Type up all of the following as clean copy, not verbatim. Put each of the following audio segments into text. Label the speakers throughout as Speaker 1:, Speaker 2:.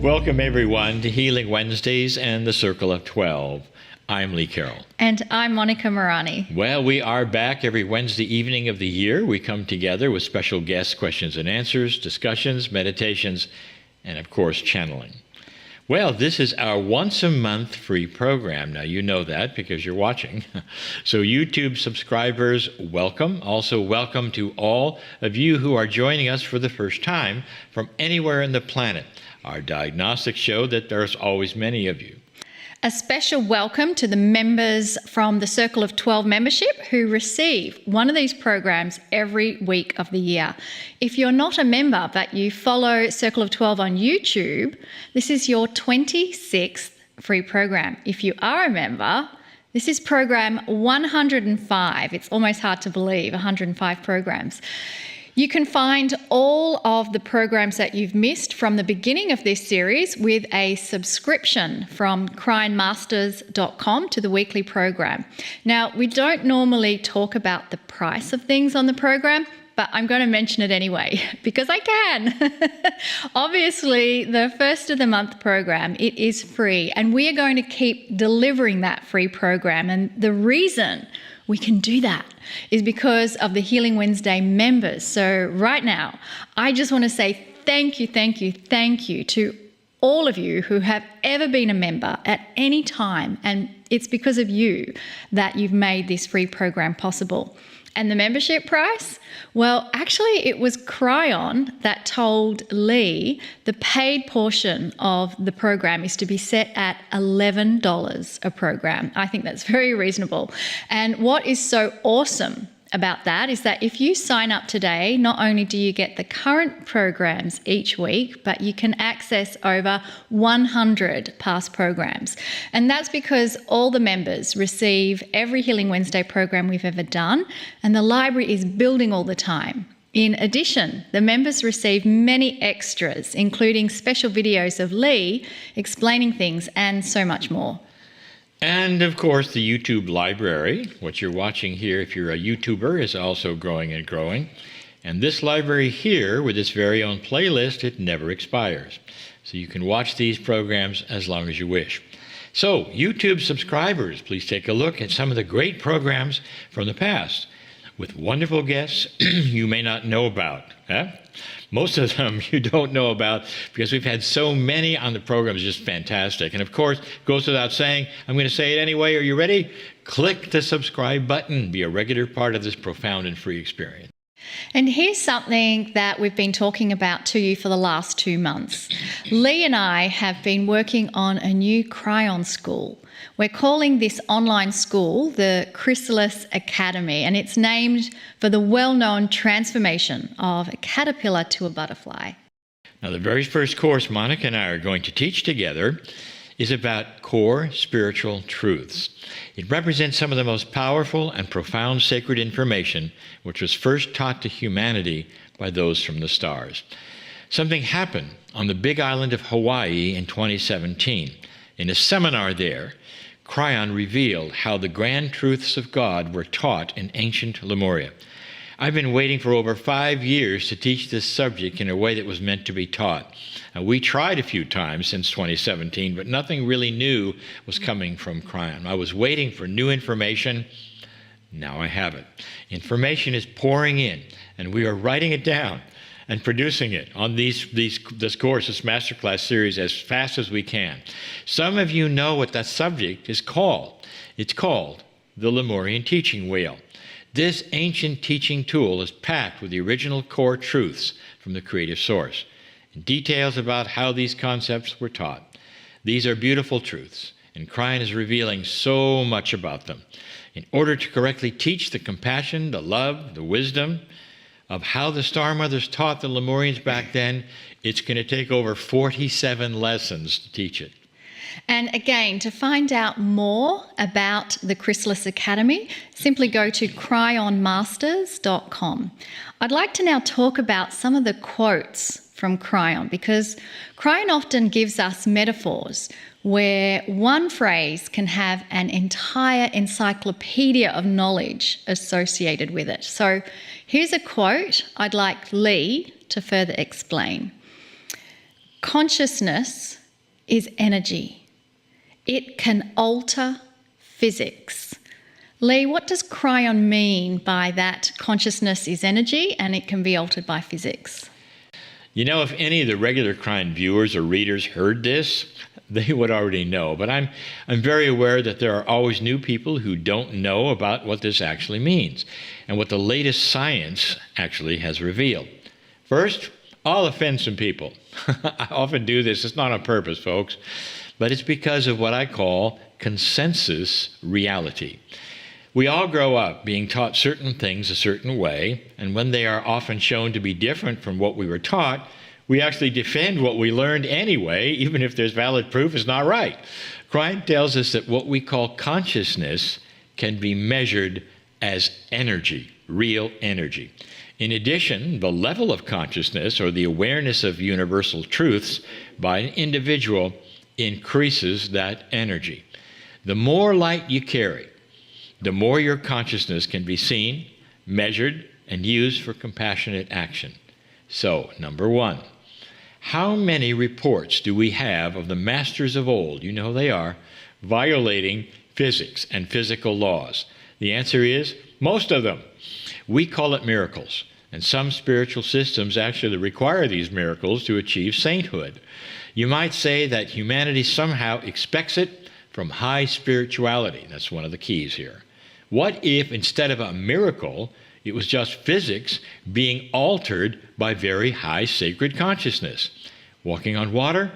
Speaker 1: Welcome, everyone, to Healing Wednesdays and the Circle of 12. I'm Lee Carroll.
Speaker 2: And I'm Monika Muranyi.
Speaker 1: Well, we are back every Wednesday evening of the year. We come together with special guests, questions and answers, discussions, meditations, and, of course, channeling. Well, this is our once-a-month free program. Now, you know that because you're watching. So YouTube subscribers, welcome. Also, welcome to all of you who are joining us for the first time from anywhere on the planet. Our diagnostics show that there's always many of you.
Speaker 2: A special welcome to the members from the Circle of 12 membership who receive one of these programs every week of the year. If you're not a member but you follow Circle of 12 on YouTube, this is your 26th free program. If you are a member, this is program 105. It's almost hard to believe, 105 programs. You can find all of the programs that you've missed from the beginning of this series with a subscription from KryonMasters.com to the weekly program. Now, we don't normally talk about the price of things on the program, but I'm going to mention it anyway because I can. Obviously, the first of the month program, it is free, and we are going to keep delivering that free program. And the reason we can do that is because of the Healing Wednesday members. So right now, I just want to say thank you to all of you who have ever been a member at any time. And it's because of you that you've made this free program possible. And the membership price? Well, actually, it was Kryon that told Lee the paid portion of the program is to be set at $11 a program. I think that's very reasonable. And what is so awesome about that is that if you sign up today, not only do you get the current programs each week, but you can access over 100 past programs. And that's because all the members receive every Healing Wednesday program we've ever done, and the library is building all the time. In addition, the members receive many extras, including special videos of Lee explaining things and so much more.
Speaker 1: And, of course, the YouTube library, what you're watching here if you're a YouTuber, is also growing and growing. And this library here, with its very own playlist, it never expires. So you can watch these programs as long as you wish. So, YouTube subscribers, please take a look at some of the great programs from the past with wonderful guests you may not know about. Most of them you don't know about because we've had so many on the program. It's just fantastic. And of course, it goes without saying, I'm going to say it anyway. Are you ready? Click the subscribe button. Be a regular part of this profound and free experience.
Speaker 2: And here's something that we've been talking about to you for the last 2 months. Lee and I have been working on a new Kryon school. We're calling this online school the Chrysalis Academy, and it's named for the well-known transformation of a caterpillar to a butterfly.
Speaker 1: Now, the very first course Monika and I are going to teach together is about core spiritual truths. It represents some of the most powerful and profound sacred information which was first taught to humanity by those from the stars. Something happened on the big island of Hawaii in 2017. In a seminar there, Kryon revealed how the grand truths of God were taught in ancient Lemuria. I've been waiting for over 5 years to teach this subject in a way that was meant to be taught. We tried a few times since 2017, but nothing really new was coming from Kryon. I was waiting for new information. Now I have it. Information is pouring in, and we are writing it down and producing it on this course, this masterclass series, as fast as we can. Some of you know what that subject is called. It's called the Lemurian teaching wheel. This ancient teaching tool is packed with the original core truths from the creative source and details about how these concepts were taught. These are beautiful truths, and Kryon is revealing so much about them. In order to correctly teach the compassion, the love, the wisdom of how the Star Mothers taught the Lemurians back then, it's going to take over 47 lessons to teach it.
Speaker 2: And again, to find out more about the Chrysalis Academy, simply go to KryonMasters.com. I'd like to now talk about some of the quotes from Kryon, because Kryon often gives us metaphors where one phrase can have an entire encyclopedia of knowledge associated with it. So here's a quote I'd like Lee to further explain. Consciousness is energy. It can alter physics. Lee, what does Kryon mean by that consciousness is energy and it can be altered by physics?
Speaker 1: You know, if any of the regular Kryon viewers or readers heard this, they would already know. But I'm very aware that there are always new people who don't know about what this actually means and what the latest science actually has revealed. First, I'll offend some people. I often do this. It's not on purpose, folks, but it's because of what I call consensus reality. We all grow up being taught certain things a certain way, and when they are often shown to be different from what we were taught, we actually defend what we learned anyway, even if there's valid proof it's not right. Kryon tells us that what we call consciousness can be measured as energy, real energy. In addition, the level of consciousness or the awareness of universal truths by an individual increases that energy. The more light you carry, the more your consciousness can be seen, measured, and used for compassionate action. So, number one, how many reports do we have of the masters of old, you know they are, violating physics and physical laws? The answer is most of them. We call it miracles, and some spiritual systems actually require these miracles to achieve sainthood. You might say that humanity somehow expects it from high spirituality. That's one of the keys here. What if instead of a miracle, it was just physics being altered by very high sacred consciousness? Walking on water,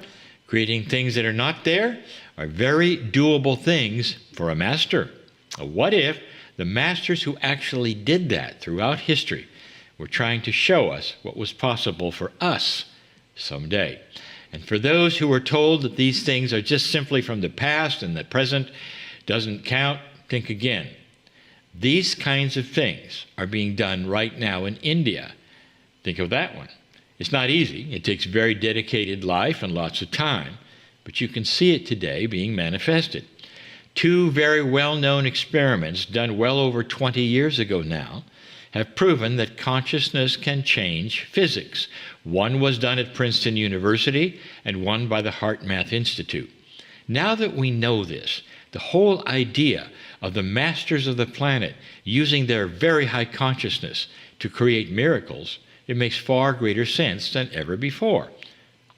Speaker 1: creating things that are not there, are very doable things for a master. What if the masters who actually did that throughout history were trying to show us what was possible for us someday? And for those who were told that these things are just simply from the past and the present doesn't count, think again. These kinds of things are being done right now in India. Think of that one. It's not easy. It takes very dedicated life and lots of time, but you can see it today being manifested. Two very well-known experiments done well over 20 years ago now have proven that consciousness can change physics. One was done at Princeton University and one by the Heart Math Institute. Now that we know this, the whole idea of the masters of the planet using their very high consciousness to create miracles, it makes far greater sense than ever before.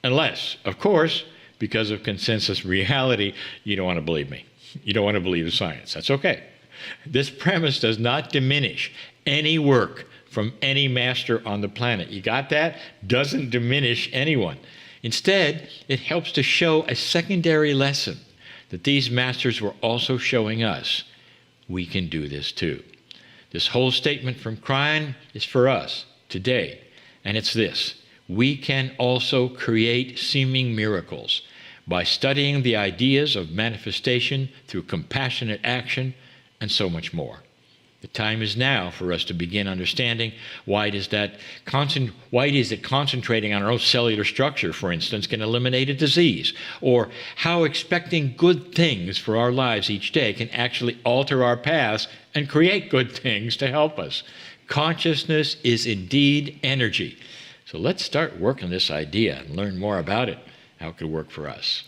Speaker 1: Unless, of course, because of consensus reality, you don't want to believe me. You don't want to believe the science. That's okay. This premise does not diminish any work from any master on the planet. You got that? Doesn't diminish anyone. Instead, it helps to show a secondary lesson that these masters were also showing us. We can do this too. This whole statement from Kryon is for us today, and it's this: we can also create seeming miracles by studying the ideas of manifestation through compassionate action and so much more. The time is now for us to begin understanding why it is that concentrating on our own cellular structure, for instance, can eliminate a disease, or how expecting good things for our lives each day can actually alter our paths and create good things to help us. Consciousness is indeed energy. So let's start working this idea and learn more about it, how it could work for us.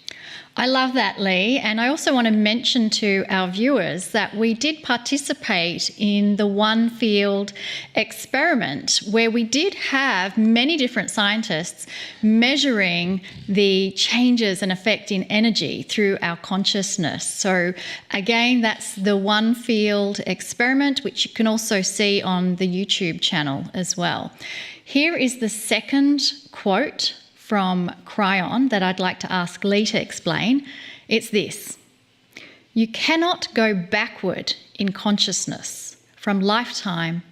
Speaker 2: I love that, Lee. And I also want to mention to our viewers that we did participate in the One Field experiment, where we did have many different scientists measuring the changes and effect in energy through our consciousness. So again, that's the One Field experiment, which you can also see on the YouTube channel as well. Here is the second quote from Kryon that I'd like to ask Lee to explain. It's this: you cannot go backward in consciousness from lifetime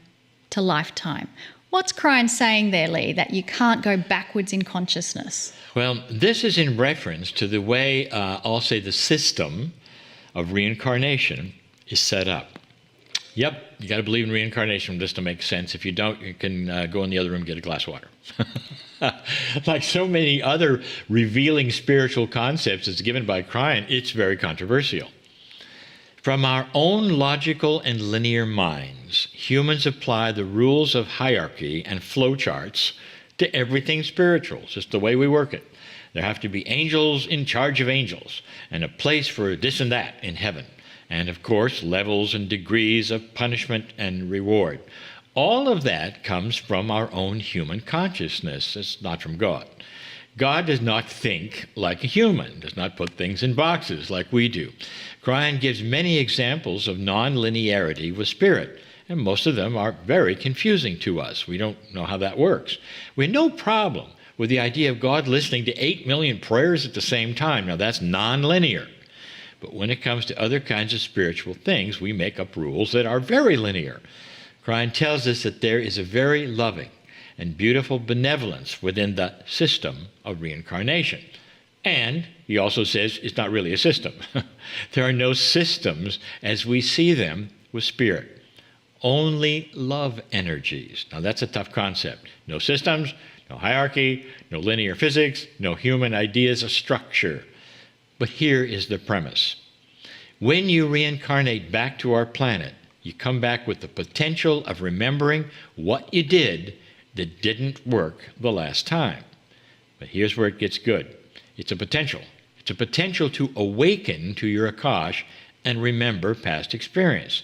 Speaker 2: to lifetime. What's Kryon saying there, Lee, that you can't go backwards in consciousness?
Speaker 1: Well, this is in reference to the way, I'll say, the system of reincarnation is set up. Yep, you got to believe in reincarnation for this to make sense. If you don't, you can go in the other room and get a glass of water. Like so many other revealing spiritual concepts as given by Kryon, it's very controversial. From our own logical and linear minds, humans apply the rules of hierarchy and flowcharts to everything spiritual. It's just the way we work it. There have to be angels in charge of angels, and a place for this and that in heaven. And of course, levels and degrees of punishment and reward. All of that comes from our own human consciousness. It's not from God. God does not think like a human, does not put things in boxes like we do. Kryon gives many examples of non-linearity with spirit, and most of them are very confusing to us. We don't know how that works. We have no problem with the idea of God listening to 8 million prayers at the same time. Now, that's non-linear. But when it comes to other kinds of spiritual things, we make up rules that are very linear. Kryon tells us that there is a very loving and beautiful benevolence within the system of reincarnation. And he also says it's not really a system. There are no systems as we see them with spirit. Only love energies. Now that's a tough concept. No systems, no hierarchy, no linear physics, no human ideas of structure. But here is the premise. When you reincarnate back to our planet, you come back with the potential of remembering what you did that didn't work the last time. But here's where it gets good. It's a potential. It's a potential to awaken to your Akash and remember past experience.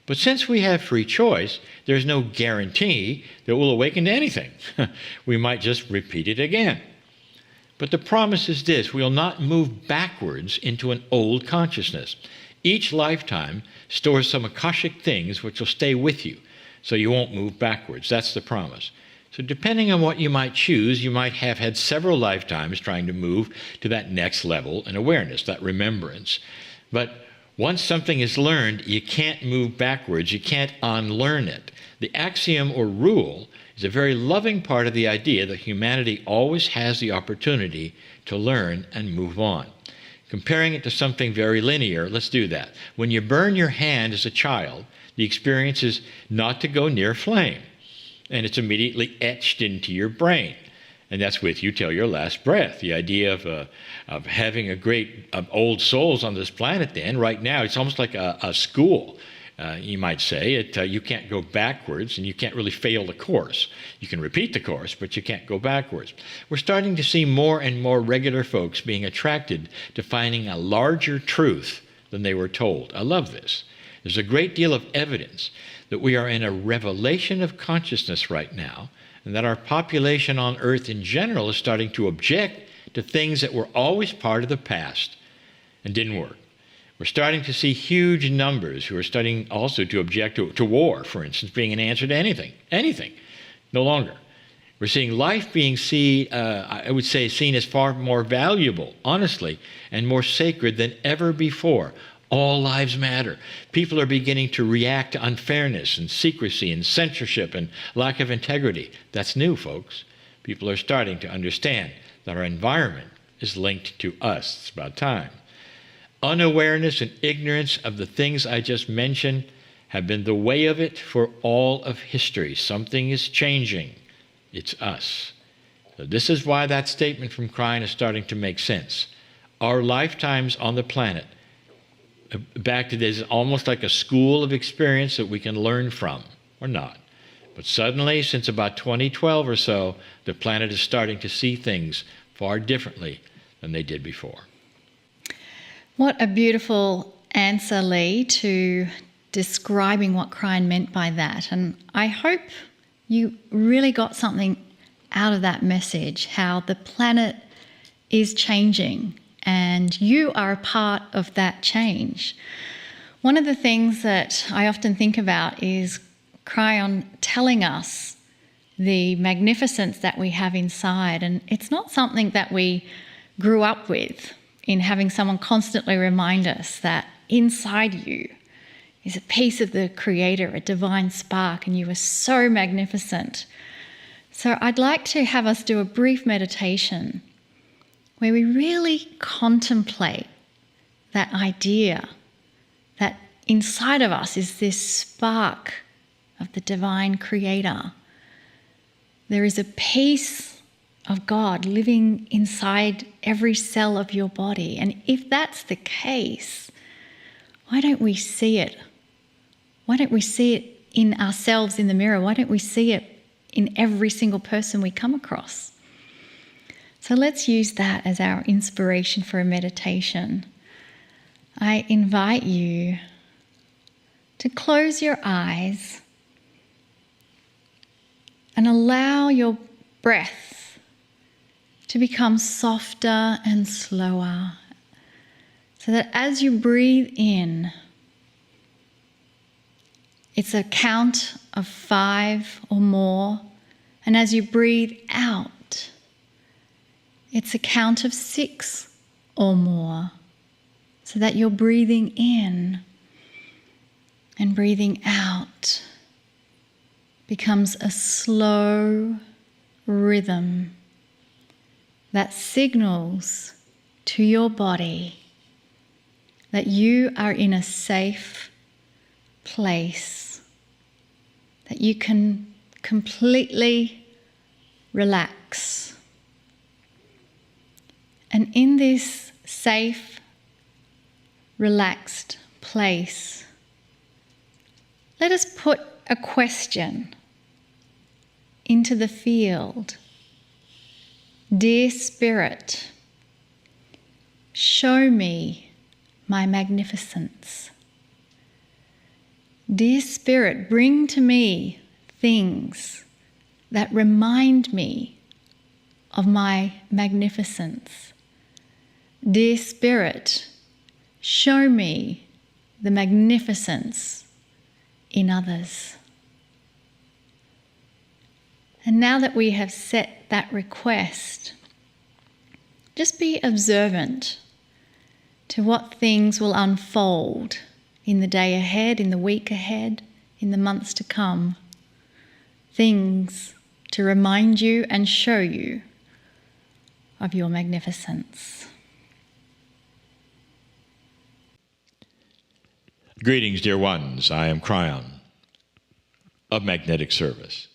Speaker 1: But since we have free choice, there's no guarantee that we'll awaken to anything. We might just repeat it again. But the promise is this: we'll not move backwards into an old consciousness. Each lifetime stores some Akashic things which will stay with you, so you won't move backwards. That's the promise. So depending on what you might choose, you might have had several lifetimes trying to move to that next level in awareness, that remembrance. But once something is learned, you can't move backwards. You can't unlearn it. The axiom or rule is a very loving part of the idea that humanity always has the opportunity to learn and move on. Comparing it to something very linear, let's do that. When you burn your hand as a child, the experience is not to go near flame, and it's immediately etched into your brain. And that's with you till your last breath. The idea of having a great old souls on this planet then, right now, it's almost like a school, you might say. You can't go backwards, and you can't really fail the course. You can repeat the course, but you can't go backwards. We're starting to see more and more regular folks being attracted to finding a larger truth than they were told. I love this. There's a great deal of evidence that we are in a revelation of consciousness right now, and that our population on Earth in general is starting to object to things that were always part of the past and didn't work. We're starting to see huge numbers who are starting also to object to war, for instance, being an answer to anything, no longer. We're seeing life being seen as far more valuable, honestly, and more sacred than ever before. All lives matter. People are beginning to react to unfairness and secrecy and censorship and lack of integrity. That's new, folks. People are starting to understand that our environment is linked to us. It's about time. Unawareness and ignorance of the things I just mentioned have been the way of it for all of history. Something is changing. It's us. So this is why that statement from Kryon is starting to make sense. Our lifetimes on the planet, back to this, almost like a school of experience that we can learn from, or not. But suddenly, since about 2012 or so, the planet is starting to see things far differently than they did before.
Speaker 2: What a beautiful answer, Lee, to describing what Kryon meant by that. And I hope you really got something out of that message, how the planet is changing and you are a part of that change. One of the things that I often think about is Kryon telling us the magnificence that we have inside. And it's not something that we grew up with, in having someone constantly remind us that inside you is a piece of the Creator, a divine spark, and you are so magnificent. So I'd like to have us do a brief meditation where we really contemplate that idea that inside of us is this spark of the divine Creator. There is a piece of God living inside every cell of your body. And if that's the case, why don't we see it? Why don't we see it in ourselves in the mirror? Why don't we see it in every single person we come across? So let's use that as our inspiration for a meditation. I invite you to close your eyes and allow your breath to become softer and slower, so that as you breathe in, it's a count of 5 or more, and as you breathe out, it's a count of 6 or more, so that you're breathing in and breathing out becomes a slow rhythm that signals to your body that you are in a safe place, that you can completely relax. And in this safe, relaxed place, let us put a question into the field. Dear Spirit, show me my magnificence. Dear Spirit, bring to me things that remind me of my magnificence. Dear Spirit, show me the magnificence in others. And now that we have set that request, just be observant to what things will unfold in the day ahead, in the week ahead, in the months to come. Things to remind you and show you of your magnificence.
Speaker 1: Greetings, dear ones. I am Kryon of Magnetic Service.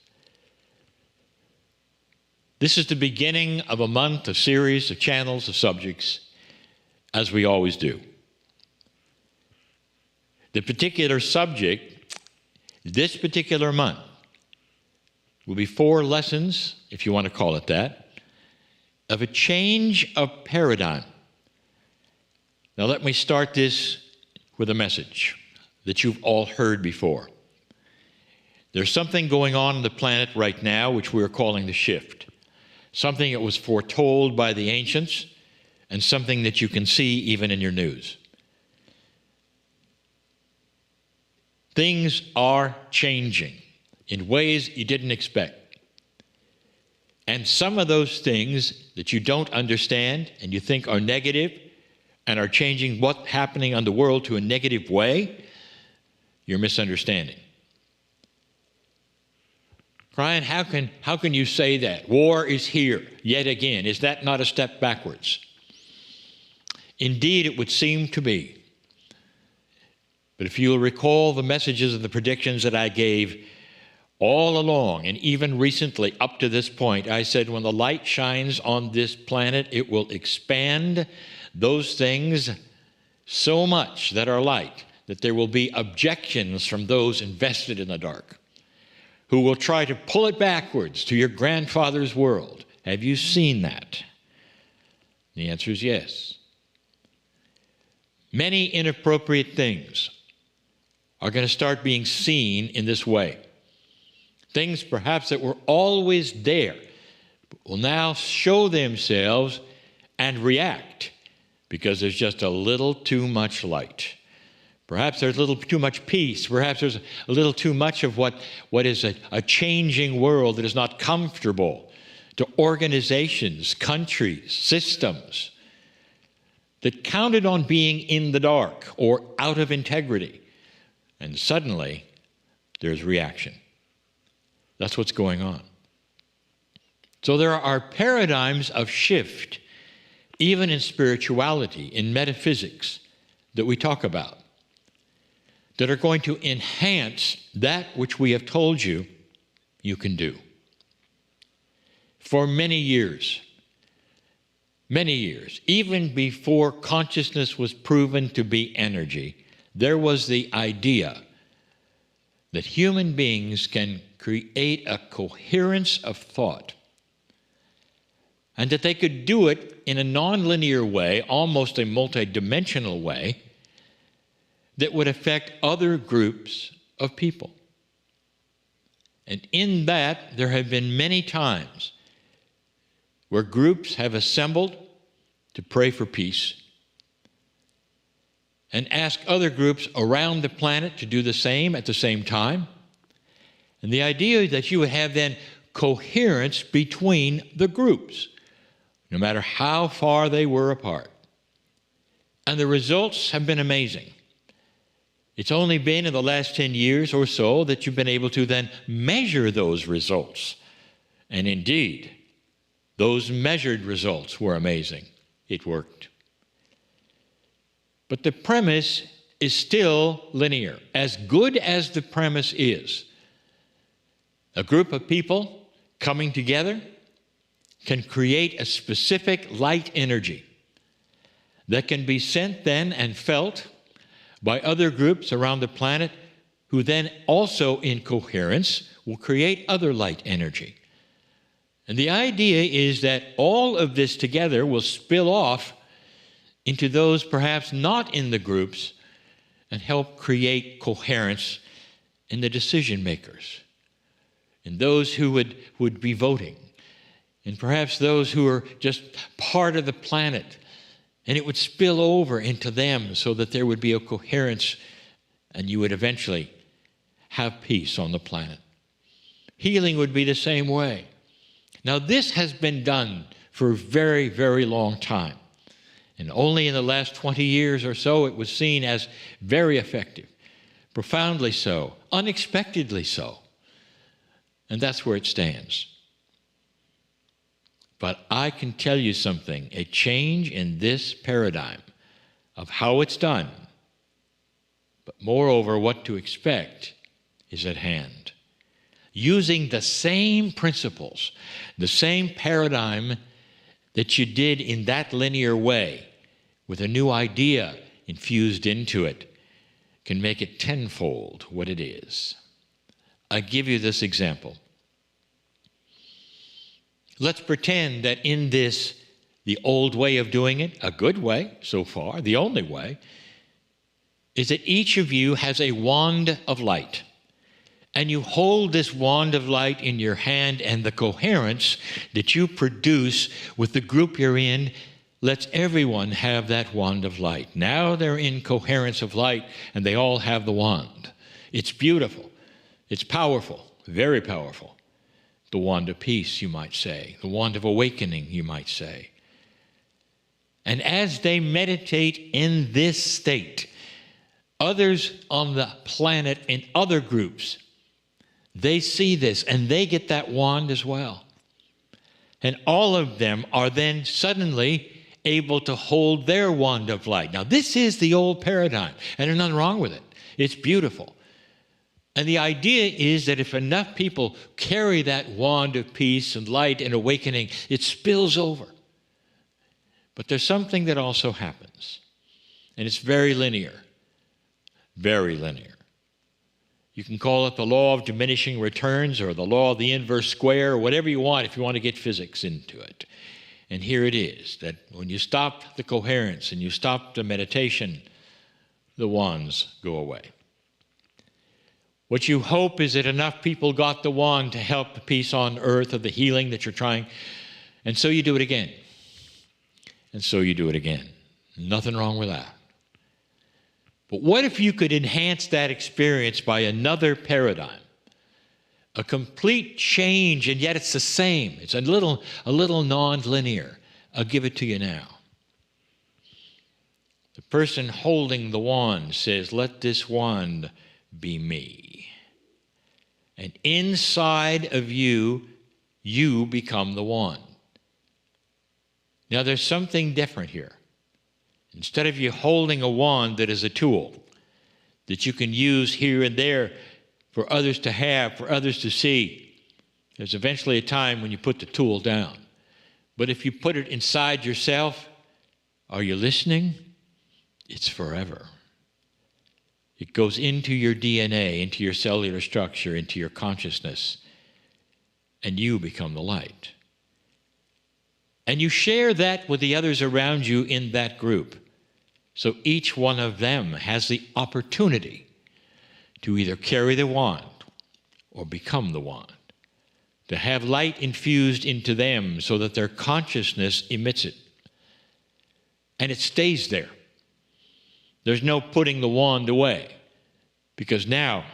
Speaker 1: This is the beginning of a month, a series of channels, of subjects, as we always do. The particular subject, this particular month, will be 4 lessons, if you want to call it that, of a change of paradigm. Now let me start this with a message that you've all heard before. There's something going on the planet right now which we're calling the shift. Something that was foretold by the ancients and something that you can see even in your news. Things are changing in ways you didn't expect. And some of those things that you don't understand and you think are negative and are changing what's happening on the world to a negative way, you're misunderstanding. Kryon, how can you say that? War is here yet again. Is that not a step backwards? Indeed, it would seem to be. But if you'll recall the messages and the predictions that I gave all along, and even recently up to this point, I said when the light shines on this planet, it will expand those things so much that are light, that there will be objections from those invested in the dark, who will try to pull it backwards to your grandfather's world. Have you seen that? The answer is yes. Many inappropriate things are going to start being seen in this way. Things perhaps that were always there will now show themselves and react because there's just a little too much light. Perhaps there's a little too much peace. Perhaps there's a little too much of what is a changing world that is not comfortable to organizations, countries, systems that counted on being in the dark or out of integrity. And suddenly, there's reaction. That's what's going on. So there are paradigms of shift, even in spirituality, in metaphysics, that we talk about, that are going to enhance that which we have told you you can do. For many years, even before consciousness was proven to be energy, there was the idea that human beings can create a coherence of thought and that they could do it in a nonlinear way, almost a multidimensional way, that would affect other groups of people. And in that, there have been many times where groups have assembled to pray for peace and ask other groups around the planet to do the same at the same time. And the idea is that you would have then coherence between the groups, no matter how far they were apart. And the results have been amazing. It's only been in the last 10 years or so that you've been able to then measure those results. And indeed, those measured results were amazing. It worked. But the premise is still linear. As good as the premise is, a group of people coming together can create a specific light energy that can be sent then and felt by other groups around the planet, who then also in coherence will create other light energy. And the idea is that all of this together will spill off into those perhaps not in the groups and help create coherence in the decision makers, in those who would be voting, and perhaps those who are just part of the planet. And it would spill over into them so that there would be a coherence, and you would eventually have peace on the planet. Healing would be the same way. Now, this has been done for a very, very long time. And only in the last 20 years or so it was seen as very effective, profoundly so, unexpectedly so. And that's where it stands. But I can tell you something, a change in this paradigm of how it's done, but moreover what to expect, is at hand. Using the same principles, the same paradigm that you did in that linear way, with a new idea infused into it, can make it tenfold what it is. I give you this example. Let's pretend that in this, the old way of doing it, a good way so far, the only way, is that each of you has a wand of light. And you hold this wand of light in your hand, and the coherence that you produce with the group you're in lets everyone have that wand of light. Now they're in coherence of light, and they all have the wand. It's beautiful. It's powerful, very powerful. The wand of peace, you might say. The wand of awakening, you might say. And as they meditate in this state, others on the planet in other groups, they see this and they get that wand as well. And all of them are then suddenly able to hold their wand of light. Now, this is the old paradigm, and there's nothing wrong with it. It's beautiful. And the idea is that if enough people carry that wand of peace and light and awakening, it spills over. But there's something that also happens, and it's very linear, very linear. You can call it the law of diminishing returns or the law of the inverse square or whatever you want if you want to get physics into it. And here it is, that when you stop the coherence and you stop the meditation, the wands go away. What you hope is that enough people got the wand to help the peace on earth of the healing that you're trying, and so you do it again. And so you do it again. Nothing wrong with that. But what if you could enhance that experience by another paradigm? A complete change, and yet it's the same. It's a little non-linear. I'll give it to you now. The person holding the wand says, "Let this wand be me." And inside of you, you become the wand. Now there's something different here. Instead of you holding a wand that is a tool that you can use here and there for others to have, for others to see, there's eventually a time when you put the tool down. But if you put it inside yourself, are you listening? It's forever. It goes into your DNA, into your cellular structure, into your consciousness, and you become the light. And you share that with the others around you in that group. So each one of them has the opportunity to either carry the wand or become the wand, to have light infused into them so that their consciousness emits it. And it stays there. There's no putting the wand away, because now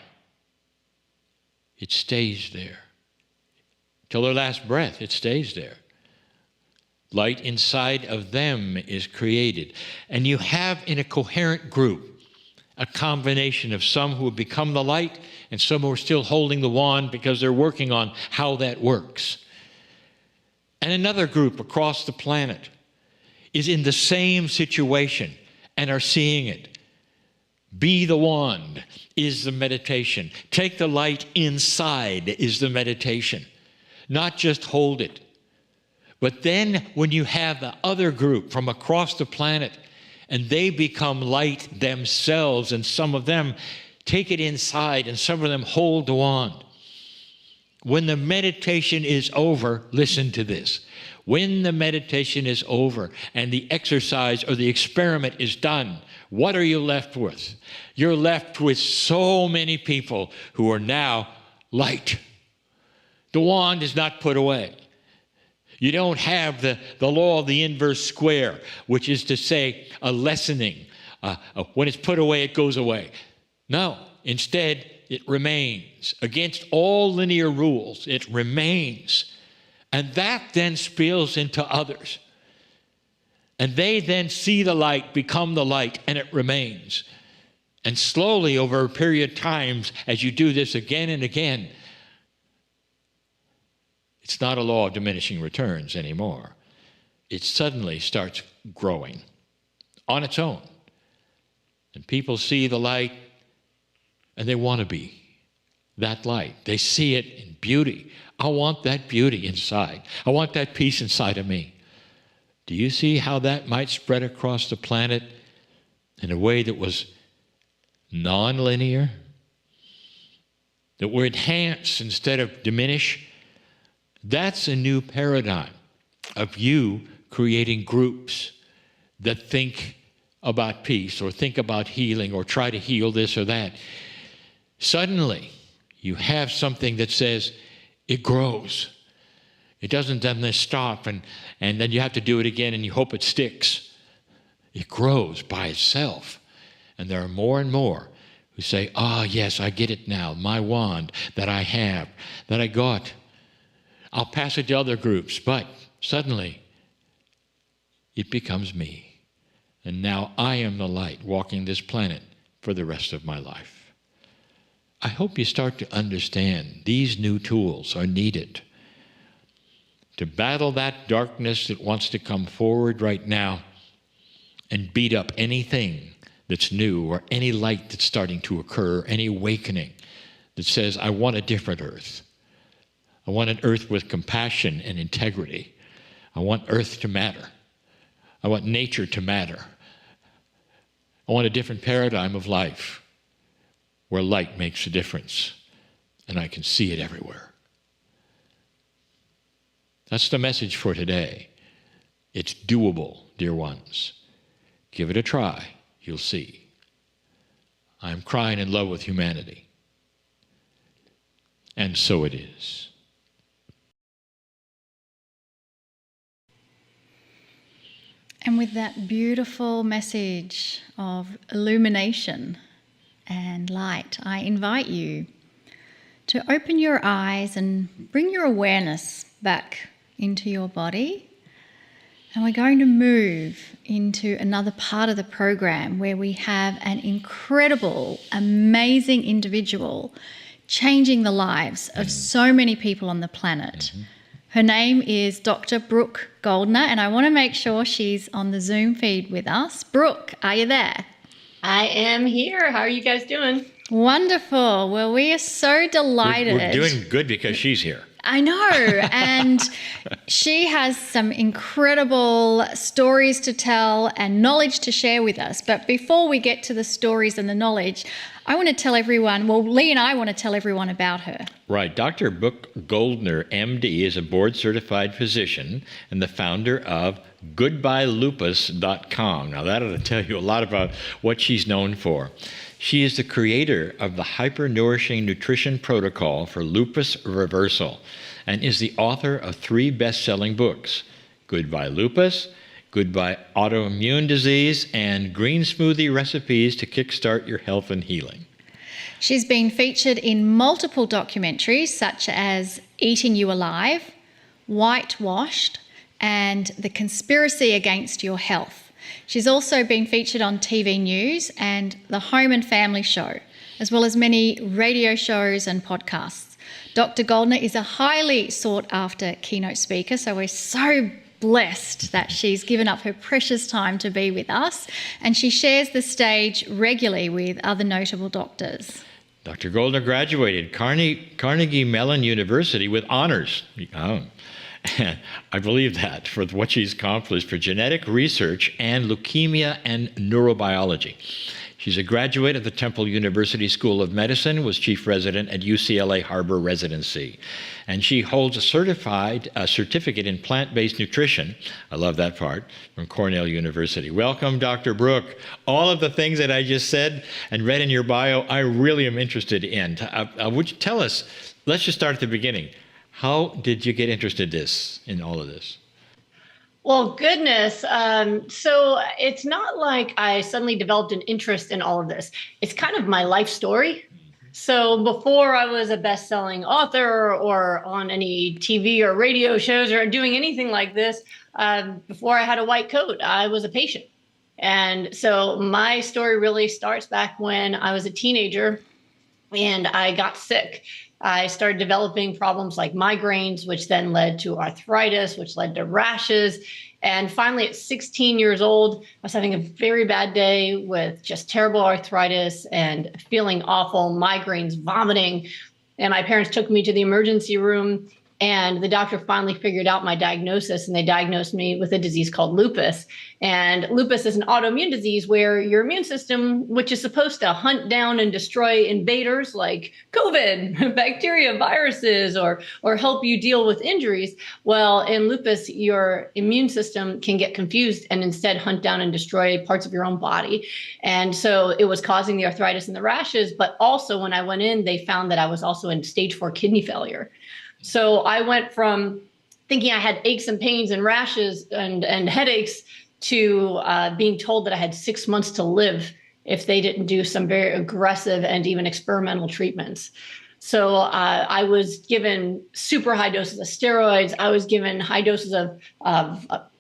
Speaker 1: it stays there. Till their last breath, it stays there. Light inside of them is created. And you have in a coherent group a combination of some who have become the light and some who are still holding the wand because they're working on how that works. And another group across the planet is in the same situation and are seeing it. Be the wand is the meditation. Take the light inside is the meditation. Not just hold it. But then when you have the other group from across the planet and they become light themselves, and some of them take it inside and some of them hold the wand. When the meditation is over, listen to this. When the meditation is over and the exercise or the experiment is done, what are you left with? You're left with so many people who are now light. The wand is not put away. You don't have the law of the inverse square, which is to say a lessening. When it's put away, it goes away. No, instead, it remains. Against all linear rules, it remains. And that then spills into others. And they then see the light, become the light, and it remains. And slowly, over a period of time, as you do this again and again, it's not a law of diminishing returns anymore. It suddenly starts growing on its own. And people see the light and they want to be that light. They see it in beauty. I want that beauty inside. I want that peace inside of me. Do you see how that might spread across the planet in a way that was non-linear? That would enhance instead of diminish? That's a new paradigm of you creating groups that think about peace or think about healing or try to heal this or that. Suddenly, you have something that says it grows. It doesn't then stop and then you have to do it again and you hope it sticks. It grows by itself. And there are more and more who say, yes, I get it now. My wand that I have, that I got. I'll pass it to other groups, but suddenly it becomes me. And now I am the light walking this planet for the rest of my life. I hope you start to understand these new tools are needed to battle that darkness that wants to come forward right now and beat up anything that's new or any light that's starting to occur, any awakening that says, I want a different earth. I want an earth with compassion and integrity. I want earth to matter. I want nature to matter. I want a different paradigm of life where light makes a difference and I can see it everywhere. That's the message for today. It's doable, dear ones. Give it a try. You'll see. I'm crying in love with humanity. And so it is.
Speaker 2: And with that beautiful message of illumination and light, I invite you to open your eyes and bring your awareness back into your body. And we're going to move into another part of the program where we have an incredible, amazing individual changing the lives of so many people on the planet. Mm-hmm. Her name is Dr. Brooke Goldner, and I want to make sure she's on the Zoom feed with us. Brooke, are you there?
Speaker 3: I am here. How are you guys doing?
Speaker 2: Wonderful. Well, we are so delighted.
Speaker 1: We're doing good because she's here.
Speaker 2: I know. And she has some incredible stories to tell and knowledge to share with us. But before we get to the stories and the knowledge, I want to tell everyone, Lee and I want to tell everyone about her.
Speaker 1: Right. Dr. Brooke Goldner, MD, is a board-certified physician and the founder of GoodbyeLupus.com. Now, that ought to tell you a lot about what she's known for. She is the creator of the hyper-nourishing nutrition protocol for lupus reversal and is the author of 3 best-selling books, Goodbye Lupus, Goodbye Autoimmune Disease, and Green Smoothie Recipes to Kickstart Your Health and Healing.
Speaker 2: She's been featured in multiple documentaries such as Eating You Alive, Whitewashed, and The Conspiracy Against Your Health. She's also been featured on TV news and The Home and Family Show, as well as many radio shows and podcasts. Dr. Goldner is a highly sought-after keynote speaker, so we're so blessed that she's given up her precious time to be with us, and she shares the stage regularly with other notable doctors.
Speaker 1: Dr. Goldner graduated Carnegie Mellon University with honors. I believe that for what she's accomplished for genetic research and leukemia and neurobiology. She's a graduate of the Temple University School of Medicine, was chief resident at UCLA Harbor Residency. And she holds a certificate in plant-based nutrition, I love that part, from Cornell University. Welcome, Dr. Brooke. All of the things that I just said and read in your bio, I really am interested in. Would you tell us, let's just start at the beginning. How did you get interested in all of this?
Speaker 3: Well, goodness. So it's not like I suddenly developed an interest in all of this. It's kind of my life story. So before I was a best-selling author or on any TV or radio shows or doing anything like this, before I had a white coat, I was a patient. And so my story really starts back when I was a teenager and I got sick. I started developing problems like migraines, which then led to arthritis, which led to rashes. And finally, at 16 years old, I was having a very bad day with just terrible arthritis and feeling awful, migraines, vomiting. And my parents took me to the emergency room, and the doctor finally figured out my diagnosis, and they diagnosed me with a disease called lupus. And lupus is an autoimmune disease where your immune system, which is supposed to hunt down and destroy invaders like COVID, bacteria, viruses, or help you deal with injuries, well, in lupus, your immune system can get confused and instead hunt down and destroy parts of your own body. And so it was causing the arthritis and the rashes. But also when I went in, they found that I was also in stage 4 kidney failure. So I went from thinking I had aches and pains and rashes and headaches to being told that I had 6 months to live if they didn't do some very aggressive and even experimental treatments. So I was given super high doses of steroids. I was given high doses of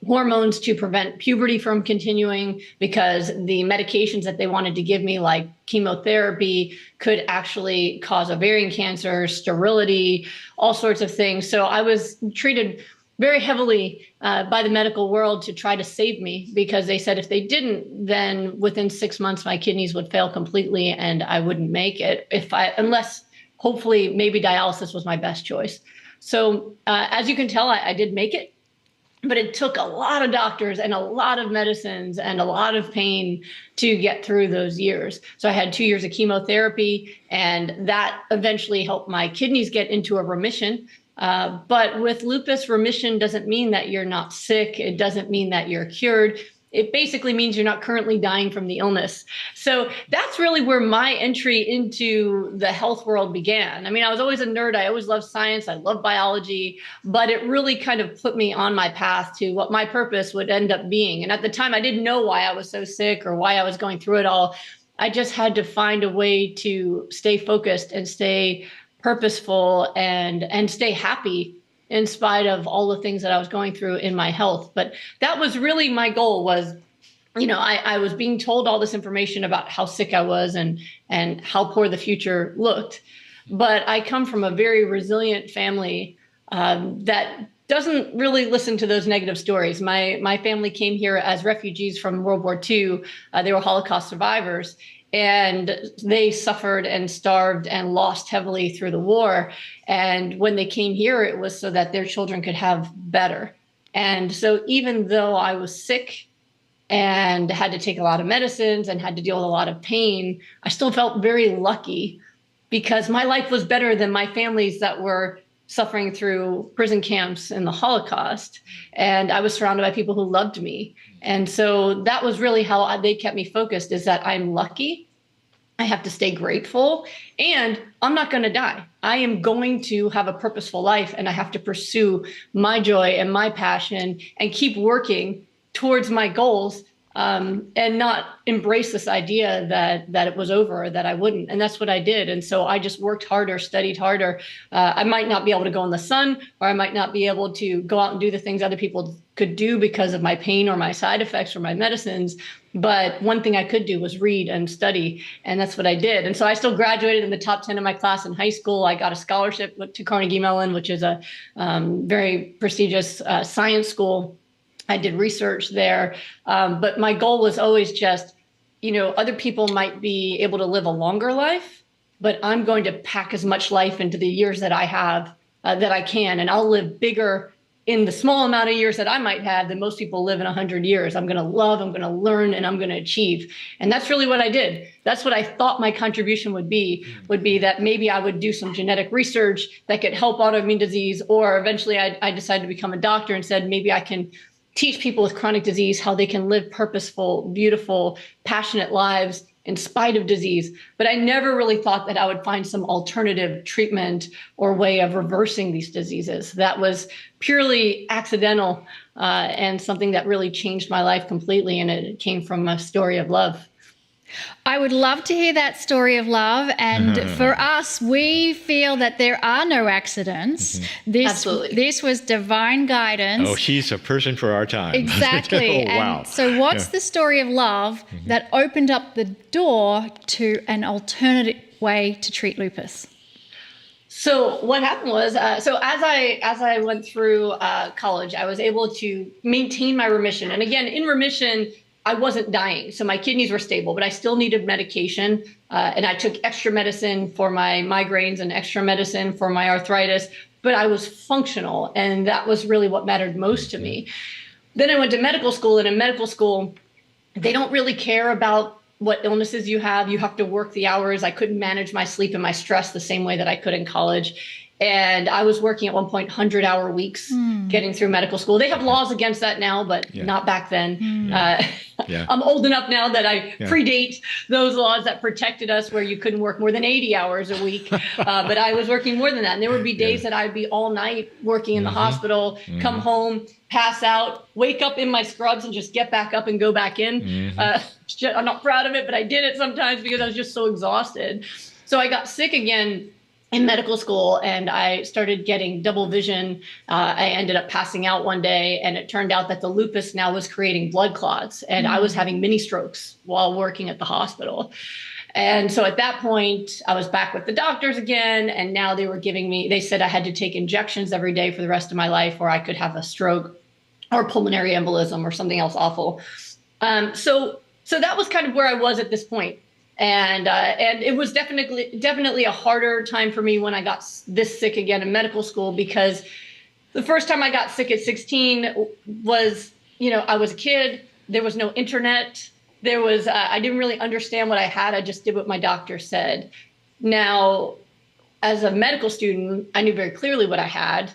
Speaker 3: hormones to prevent puberty from continuing because the medications that they wanted to give me, like chemotherapy, could actually cause ovarian cancer, sterility, all sorts of things. So I was treated very heavily by the medical world to try to save me because they said if they didn't, then within 6 months, my kidneys would fail completely and I wouldn't make it unless hopefully maybe dialysis was my best choice. So as you can tell, I did make it, but it took a lot of doctors and a lot of medicines and a lot of pain to get through those years. So I had 2 years of chemotherapy, and that eventually helped my kidneys get into a remission. But with lupus, remission doesn't mean that you're not sick. It doesn't mean that you're cured. It basically means you're not currently dying from the illness. So that's really where my entry into the health world began. I mean, I was always a nerd. I always loved science. I love biology, but it really kind of put me on my path to what my purpose would end up being. And at the time, I didn't know why I was so sick or why I was going through it all. I just had to find a way to stay focused and stay purposeful and stay happy in spite of all the things that I was going through in my health. But that was really my goal was, I was being told all this information about how sick I was and how poor the future looked. But I come from a very resilient family that doesn't really listen to those negative stories. My family came here as refugees from World War II. They were Holocaust survivors. and they suffered and starved and lost heavily through the war. And when they came here, it was so that their children could have better. And so even though I was sick and had to take a lot of medicines and had to deal with a lot of pain, I still felt very lucky because my life was better than my families that were suffering through prison camps in the Holocaust. And I was surrounded by people who loved me. And so that was really how they kept me focused, is that I'm lucky. I have to stay grateful, and I'm not going to die. I am going to have a purposeful life, and I have to pursue my joy and my passion and keep working towards my goals, and not embrace this idea that it was over or that I wouldn't. And that's what I did. And so I just worked harder, studied harder. I might not be able to go in the sun, or I might not be able to go out and do the things other people could do because of my pain or my side effects or my medicines. But one thing I could do was read and study. And that's what I did. And so I still graduated in the top 10 of my class in high school. I got a scholarship to Carnegie Mellon, which is a very prestigious science school. I did research there. But my goal was always just, other people might be able to live a longer life, but I'm going to pack as much life into the years that I have that I can. And I'll live bigger in the small amount of years that I might have than most people live in 100 years. I'm going to love, I'm going to learn, and I'm going to achieve. And that's really what I did. That's what I thought my contribution would be that maybe I would do some genetic research that could help autoimmune disease, or eventually I decided to become a doctor and said, maybe I can teach people with chronic disease how they can live purposeful, beautiful, passionate lives in spite of disease. But I never really thought that I would find some alternative treatment or way of reversing these diseases. That was purely accidental, and something that really changed my life completely. And it came from a story of love.
Speaker 2: I would love to hear that story of love. And for us, we feel that there are no accidents.
Speaker 3: Absolutely.
Speaker 2: This was divine guidance.
Speaker 1: Oh, she's a person for our time.
Speaker 2: Exactly.
Speaker 1: Oh, wow.
Speaker 2: And so what's the story of love that opened up the door to an alternative way to treat lupus?
Speaker 3: So what happened was, so as I went through college, I was able to maintain my remission. And again, in remission, I wasn't dying. So my kidneys were stable, but I still needed medication. And I took extra medicine for my migraines and extra medicine for my arthritis, but I was functional. And that was really what mattered most to me. Then I went to medical school, and in medical school, they don't really care about what illnesses you have. You have to work the hours. I couldn't manage my sleep and my stress the same way that I could in college. And I was working at one point 100-hour weeks getting through medical school. They have laws against that now, but not back then. I'm old enough now that I predate those laws that protected us, where you couldn't work more than 80 hours a week. But I was working more than that. And there would be days that I'd be all night working in the hospital, come home, pass out, wake up in my scrubs, and just get back up and go back in. I'm not proud of it, but I did it sometimes because I was just so exhausted. So I got sick again in medical school, and I started getting double vision. I ended up passing out one day, and it turned out that the lupus now was creating blood clots, and I was having mini strokes while working at the hospital. And so at that point, I was back with the doctors again, and now they said I had to take injections every day for the rest of my life, or I could have a stroke or pulmonary embolism or something else awful. So that was kind of where I was at this point. And it was definitely a harder time for me when I got this sick again in medical school, because the first time I got sick at 16 was, I was a kid. There was no internet. I didn't really understand what I had. I just did what my doctor said. Now, as a medical student, I knew very clearly what I had.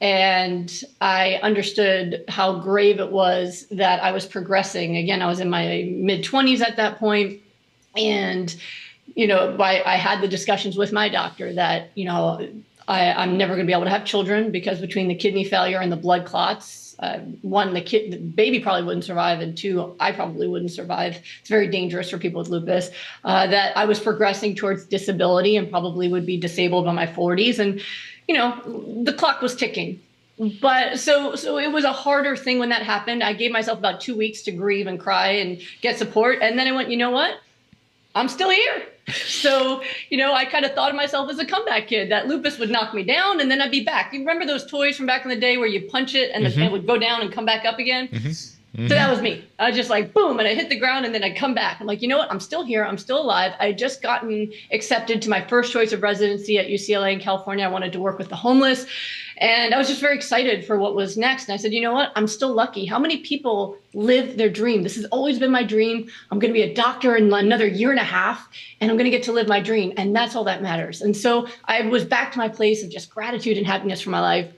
Speaker 3: And I understood how grave it was that I was progressing. Again, I was in my mid-20s at that point. And, I had the discussions with my doctor that, I'm never going to be able to have children, because between the kidney failure and the blood clots, one, the baby probably wouldn't survive, and two, I probably wouldn't survive. It's very dangerous for people with lupus. That I was progressing towards disability and probably would be disabled by my 40s. And, the clock was ticking. But so it was a harder thing when that happened. I gave myself about 2 weeks to grieve and cry and get support. And then I went, you know what? I'm still here. So, I kind of thought of myself as a comeback kid, that lupus would knock me down and then I'd be back. You remember those toys from back in the day where you punch it and the it would go down and come back up again? So that was me. I was just like, boom, and I hit the ground, and then I come back. I'm like, you know what? I'm still here. I'm still alive. I had just gotten accepted to my first choice of residency at UCLA in California. I wanted to work with the homeless. And I was just very excited for what was next. And I said, you know what? I'm still lucky. How many people live their dream? This has always been my dream. I'm going to be a doctor in another year and a half, and I'm going to get to live my dream. And that's all that matters. And so I was back to my place of just gratitude and happiness for my life,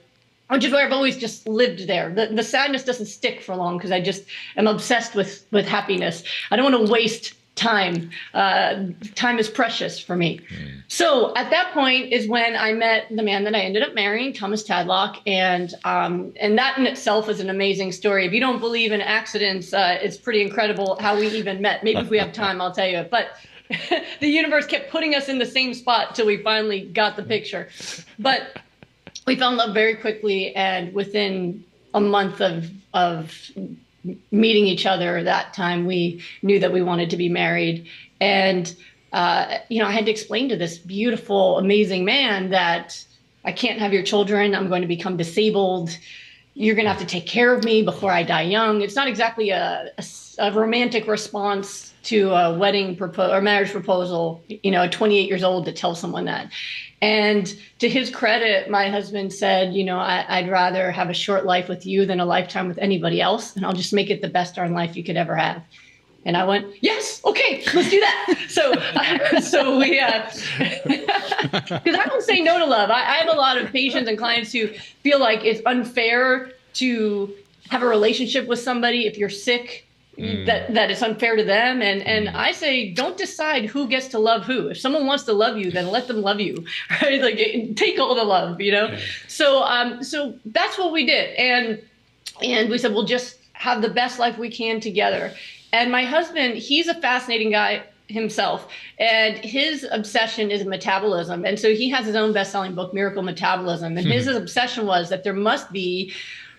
Speaker 3: which is where I've always just lived there. The sadness doesn't stick for long because I just am obsessed with happiness. I don't want to waste time. Time is precious for me. So at that point is when I met the man that I ended up marrying, Thomas Tadlock. And that in itself is an amazing story. If you don't believe in accidents, it's pretty incredible how we even met. Maybe if we have time, I'll tell you. But the universe kept putting us in the same spot till we finally got the picture. But we fell in love very quickly, and within a month of meeting each other that time, we knew that we wanted to be married. And I had to explain to this beautiful, amazing man that I can't have your children. I'm going to become disabled. You're going to have to take care of me before I die young. It's not exactly a romantic response to a wedding or marriage proposal, at 28 years old, to tell someone that. And to his credit, my husband said, I'd rather have a short life with you than a lifetime with anybody else. And I'll just make it the best darn life you could ever have. And I went, yes, okay, let's do that. So we, because I don't say no to love. I have a lot of patients and clients who feel like it's unfair to have a relationship with somebody if you're sick. That it's unfair to them. And I say, don't decide who gets to love who. If someone wants to love you, then let them love you, right? Like, take all the love, So that's what we did. And we said, we'll just have the best life we can together. And my husband, he's a fascinating guy himself, and his obsession is metabolism. And so he has his own best-selling book, Miracle Metabolism. And his obsession was that there must be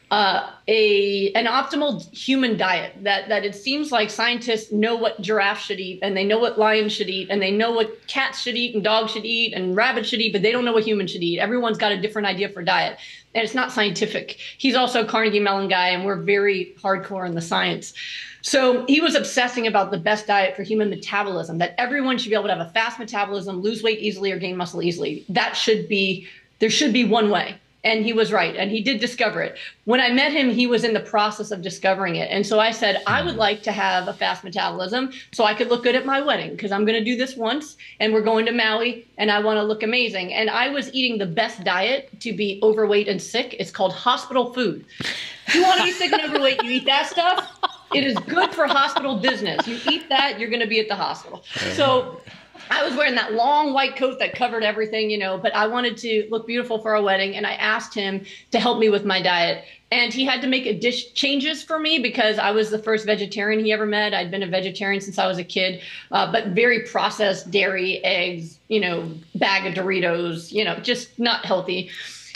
Speaker 3: an optimal human diet, that it seems like scientists know what giraffes should eat, and they know what lions should eat, and they know what cats should eat and dogs should eat and rabbits should eat, but they don't know what humans should eat. Everyone's got a different idea for diet, and it's not scientific. He's also a Carnegie Mellon guy, and we're very hardcore in the science. So he was obsessing about the best diet for human metabolism, that everyone should be able to have a fast metabolism, lose weight easily, or gain muscle easily. There should be one way. And he was right. And he did discover it. When I met him, he was in the process of discovering it. And so I said, I would like to have a fast metabolism so I could look good at my wedding, because I'm going to do this once and we're going to Maui and I want to look amazing. And I was eating the best diet to be overweight and sick. It's called hospital food. If you want to be sick and overweight, you eat that stuff. It is good for hospital business. You eat that, you're going to be at the hospital. So I was wearing that long white coat that covered everything, but I wanted to look beautiful for our wedding. And I asked him to help me with my diet. And he had to make changes for me because I was the first vegetarian he ever met. I'd been a vegetarian since I was a kid, but very processed dairy, eggs, bag of Doritos, just not healthy.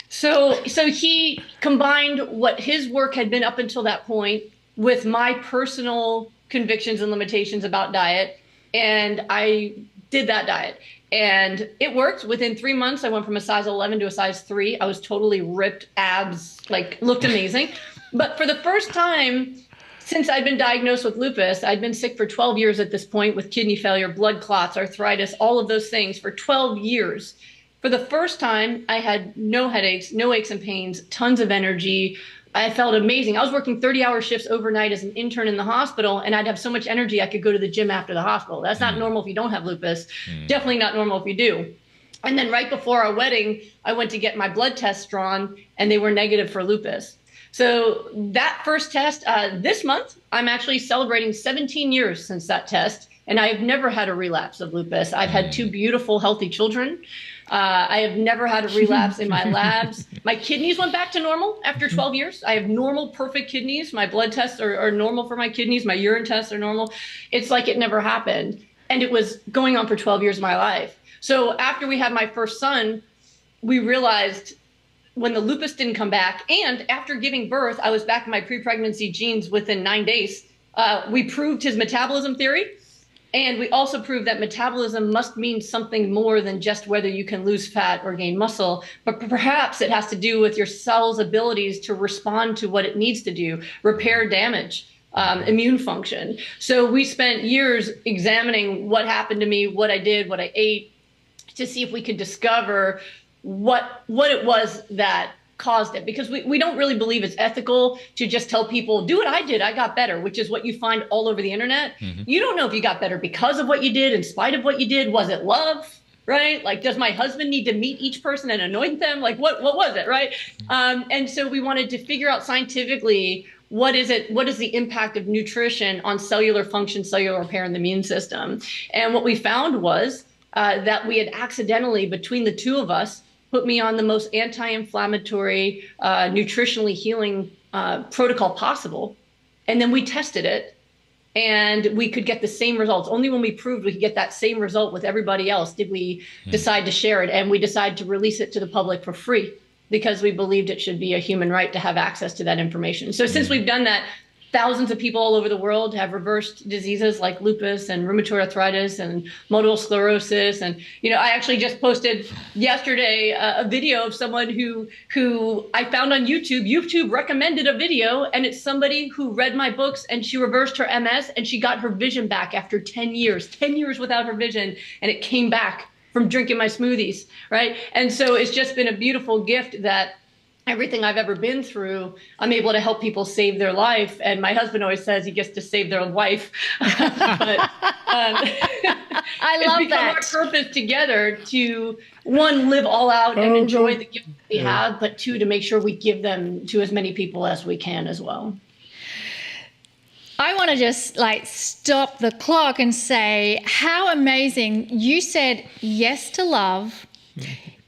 Speaker 3: So he combined what his work had been up until that point with my personal convictions and limitations about diet. And I did that diet, and it worked. Within 3 months, I went from a size 11 to a size 3. I was totally ripped, abs, looked amazing. But for the first time since I'd been diagnosed with lupus, I'd been sick for 12 years at this point with kidney failure, blood clots, arthritis, all of those things for 12 years. For the first time, I had no headaches, no aches and pains, tons of energy. I felt amazing. I was working 30-hour shifts overnight as an intern in the hospital, and I'd have so much energy I could go to the gym after the hospital. That's not normal if you don't have lupus. Definitely not normal if you do. And then right before our wedding, I went to get my blood tests drawn, and they were negative for lupus. So that first test, this month, I'm actually celebrating 17 years since that test, and I've never had a relapse of lupus. I've had 2 beautiful, healthy children. I have never had a relapse in my labs. My kidneys went back to normal after 12 years. I have normal, perfect kidneys. My blood tests are normal for my kidneys. My urine tests are normal. It's like it never happened. And it was going on for 12 years of my life. So after we had my first son, we realized when the lupus didn't come back, and after giving birth, I was back in my pre-pregnancy genes within 9 days. We proved his metabolism theory. And we also proved that metabolism must mean something more than just whether you can lose fat or gain muscle, but perhaps it has to do with your cell's abilities to respond to what it needs to do, repair damage, immune function. So we spent years examining what happened to me, what I did, what I ate, to see if we could discover what it was that caused it, because we don't really believe it's ethical to just tell people, do what I did, I got better, which is what you find all over the internet. You don't know if you got better because of what you did, in spite of what you did. Was it love? Right? Like, does my husband need to meet each person and anoint them? Like, what was it? Right? And so we wanted to figure out scientifically, what is the impact of nutrition on cellular function, cellular repair, and the immune system? And what we found was that we had accidentally, between the two of us, put me on the most anti-inflammatory, nutritionally healing protocol possible. And then we tested it, and we could get the same results. Only when we proved we could get that same result with everybody else did we decide to share it. And we decided to release it to the public for free, because we believed it should be a human right to have access to that information. So since we've done that, thousands of people all over the world have reversed diseases like lupus and rheumatoid arthritis and multiple sclerosis. And, I actually just posted yesterday a video of someone who I found on YouTube. YouTube recommended a video, and it's somebody who read my books, and she reversed her MS, and she got her vision back after 10 years without her vision. And it came back from drinking my smoothies, right? And so it's just been a beautiful gift that everything I've ever been through, I'm able to help people save their life. And my husband always says he gets to save their wife. But
Speaker 2: I love
Speaker 3: it's become
Speaker 2: that.
Speaker 3: our purpose together to, one, live all out and enjoy the gifts we have, but two, to make sure we give them to as many people as we can as well.
Speaker 2: I want to just stop the clock and say how amazing. You said yes to love,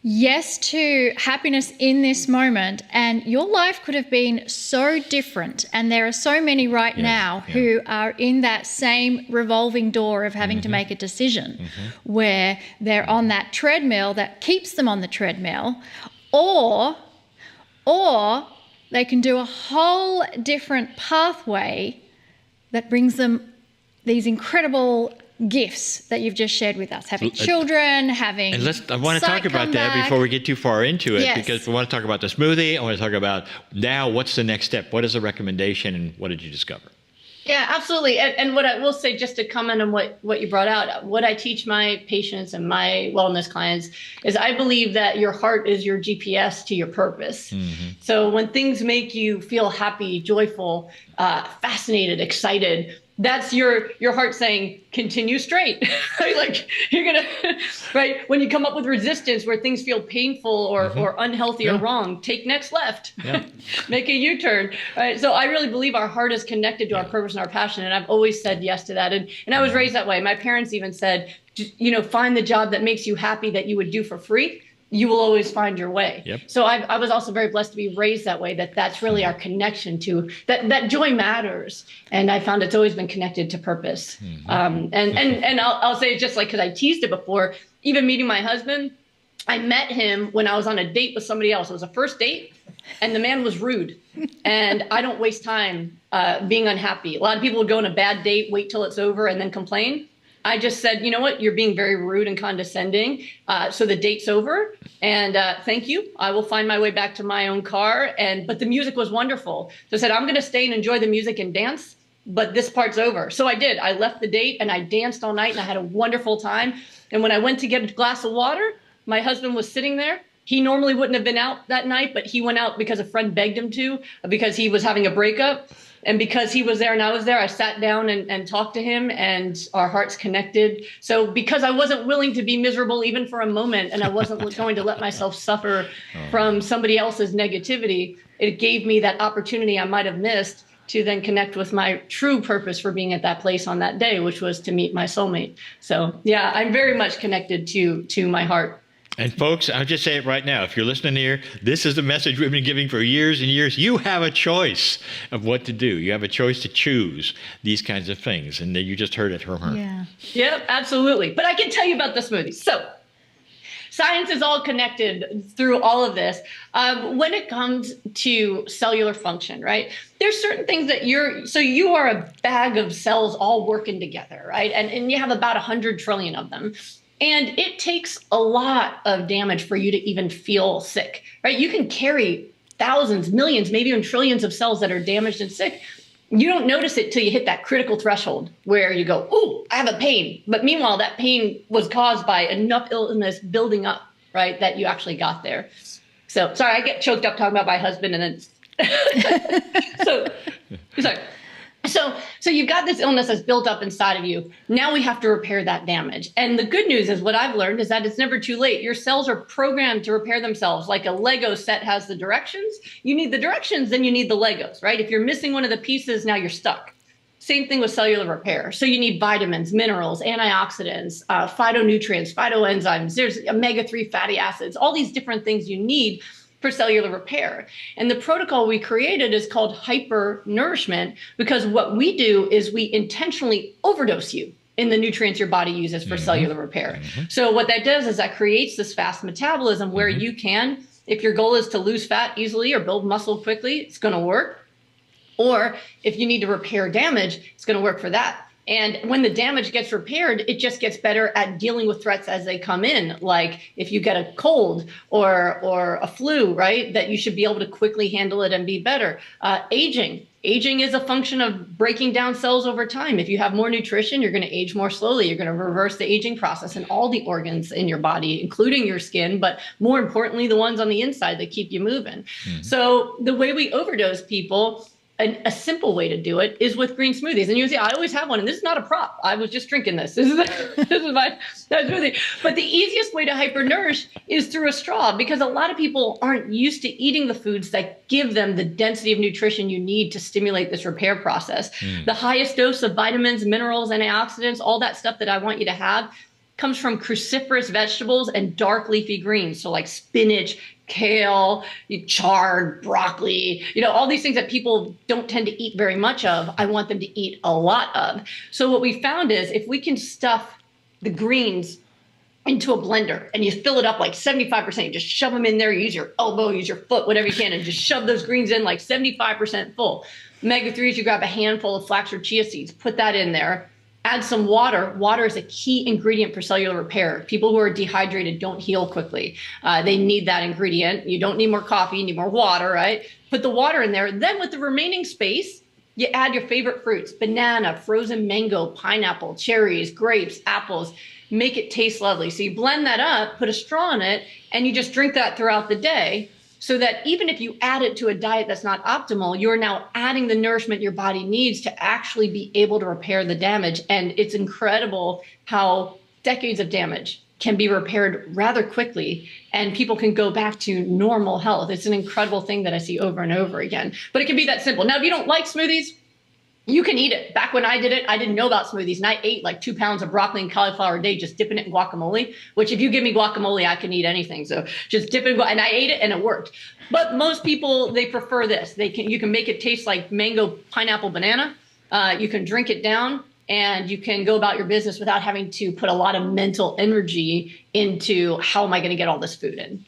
Speaker 2: yes to happiness in this moment, and your life could have been so different. And there are so many right now who are in that same revolving door of having to make a decision where they're on that treadmill that keeps them on the treadmill, or they can do a whole different pathway that brings them these incredible gifts that you've just shared with us, having children, having
Speaker 1: And I want to talk about that before we get too far into it, because we want to talk about the smoothie. I want to talk about now what's the next step? What is the recommendation, and what did you discover?
Speaker 3: Yeah, absolutely. And what I will say, just to comment on what you brought out, what I teach my patients and my wellness clients is I believe that your heart is your GPS to your purpose. So when things make you feel happy, joyful, fascinated, excited, that's your heart saying, continue straight. Like, you're going to, right? When you come up with resistance where things feel painful or unhealthy or wrong, take next left, make a U-turn, right? So I really believe our heart is connected to our purpose and our passion. And I've always said yes to that. And I was raised that way. My parents even said, find the job that makes you happy that you would do for free. You will always find your way. So I was also very blessed to be raised that way, that's really our connection to that joy matters. And I found it's always been connected to purpose. And I'll say, just like, because I teased it before, even meeting my husband, I met him when I was on a date with somebody else. It was a first date, and the man was rude. And I don't waste time being unhappy. A lot of people would go on a bad date, wait till it's over, and then complain. I just said, you know what, you're being very rude and condescending. So the date's over, and thank you. I will find my way back to my own car. But the music was wonderful. So I said, I'm going to stay and enjoy the music and dance, but this part's over. So I did. I left the date and I danced all night, and I had a wonderful time. And when I went to get a glass of water, my husband was sitting there. He normally wouldn't have been out that night, but he went out because a friend begged him to, because he was having a breakup. And because he was there and I was there, I sat down and talked to him, and our hearts connected. So because I wasn't willing to be miserable even for a moment, and I wasn't going to let myself suffer from somebody else's negativity, it gave me that opportunity I might have missed to then connect with my true purpose for being at that place on that day, which was to meet my soulmate. So yeah, I'm very much connected to my heart.
Speaker 1: And folks, I'll just say it right now. If you're listening here, this is the message we've been giving for years and years. You have a choice of what to do. You have a choice to choose these kinds of things. And you just heard it from her.
Speaker 2: Yeah.
Speaker 3: Yep, absolutely. But I can tell you about the smoothies. So science is all connected through all of this. When it comes to cellular function, right? There's certain things that you are a bag of cells all working together, right? And you have about 100 trillion of them. And it takes a lot of damage for you to even feel sick, right? You can carry thousands, millions, maybe even trillions of cells that are damaged and sick. You don't notice it till you hit that critical threshold where you go, oh, I have a pain. But meanwhile, that pain was caused by enough illness building up, right, that you actually got there. So sorry, I get choked up talking about my husband and then so sorry. So you've got this illness that's built up inside of you. Now we have to repair that damage. And the good news is what I've learned is that it's never too late. Your cells are programmed to repair themselves. Like a Lego set has the directions. You need the directions, then you need the Legos, right? If you're missing one of the pieces, now you're stuck. Same thing with cellular repair. So you need vitamins, minerals, antioxidants, phytonutrients, phytoenzymes. There's omega-3 fatty acids, all these different things you need for cellular repair. And the protocol we created is called hyper-nourishment, because what we do is we intentionally overdose you in the nutrients your body uses for cellular repair. So what that does is that creates this fast metabolism where you can, if your goal is to lose fat easily or build muscle quickly, it's going to work. Or if you need to repair damage, it's going to work for that. And when the damage gets repaired, it just gets better at dealing with threats as they come in. Like if you get a cold or a flu, right, that you should be able to quickly handle it and be better. Aging is a function of breaking down cells over time. If you have more nutrition, you're going to age more slowly. You're going to reverse the aging process in all the organs in your body, including your skin, but more importantly, the ones on the inside that keep you moving. So the way we overdose people, a simple way to do it is with green smoothies. And you see, I always have one, and this is not a prop. I was just drinking this. This is my smoothie. But the easiest way to hypernourish is through a straw, because a lot of people aren't used to eating the foods that give them the density of nutrition you need to stimulate this repair process. The highest dose of vitamins, minerals, antioxidants, all that stuff that I want you to have comes from cruciferous vegetables and dark leafy greens. So like spinach, kale, chard, broccoli, all these things that people don't tend to eat very much of, I want them to eat a lot of. So what we found is if we can stuff the greens into a blender and you fill it up like 75%, you just shove them in there, you use your elbow, use your foot, whatever you can, and just shove those greens in like 75% full. Omega-3s, you grab a handful of flax or chia seeds, put that in there. Add some water. Water is a key ingredient for cellular repair. People who are dehydrated don't heal quickly. They need that ingredient. You don't need more coffee, you need more water, right? Put the water in there. Then with the remaining space, you add your favorite fruits: banana, frozen mango, pineapple, cherries, grapes, apples. Make it taste lovely. So you blend that up, put a straw in it, and you just drink that throughout the day. So that even if you add it to a diet that's not optimal, you're now adding the nourishment your body needs to actually be able to repair the damage. And it's incredible how decades of damage can be repaired rather quickly and people can go back to normal health. It's an incredible thing that I see over and over again. But it can be that simple. Now, if you don't like smoothies, you can eat it. Back when I did it, I didn't know about smoothies, and I ate like 2 pounds of broccoli and cauliflower a day, just dipping it in guacamole, which if you give me guacamole, I can eat anything. So just dip it in and I ate it and it worked. But most people, they prefer this. You can make it taste like mango, pineapple, banana. You can drink it down and you can go about your business without having to put a lot of mental energy into how am I going to get all this food in.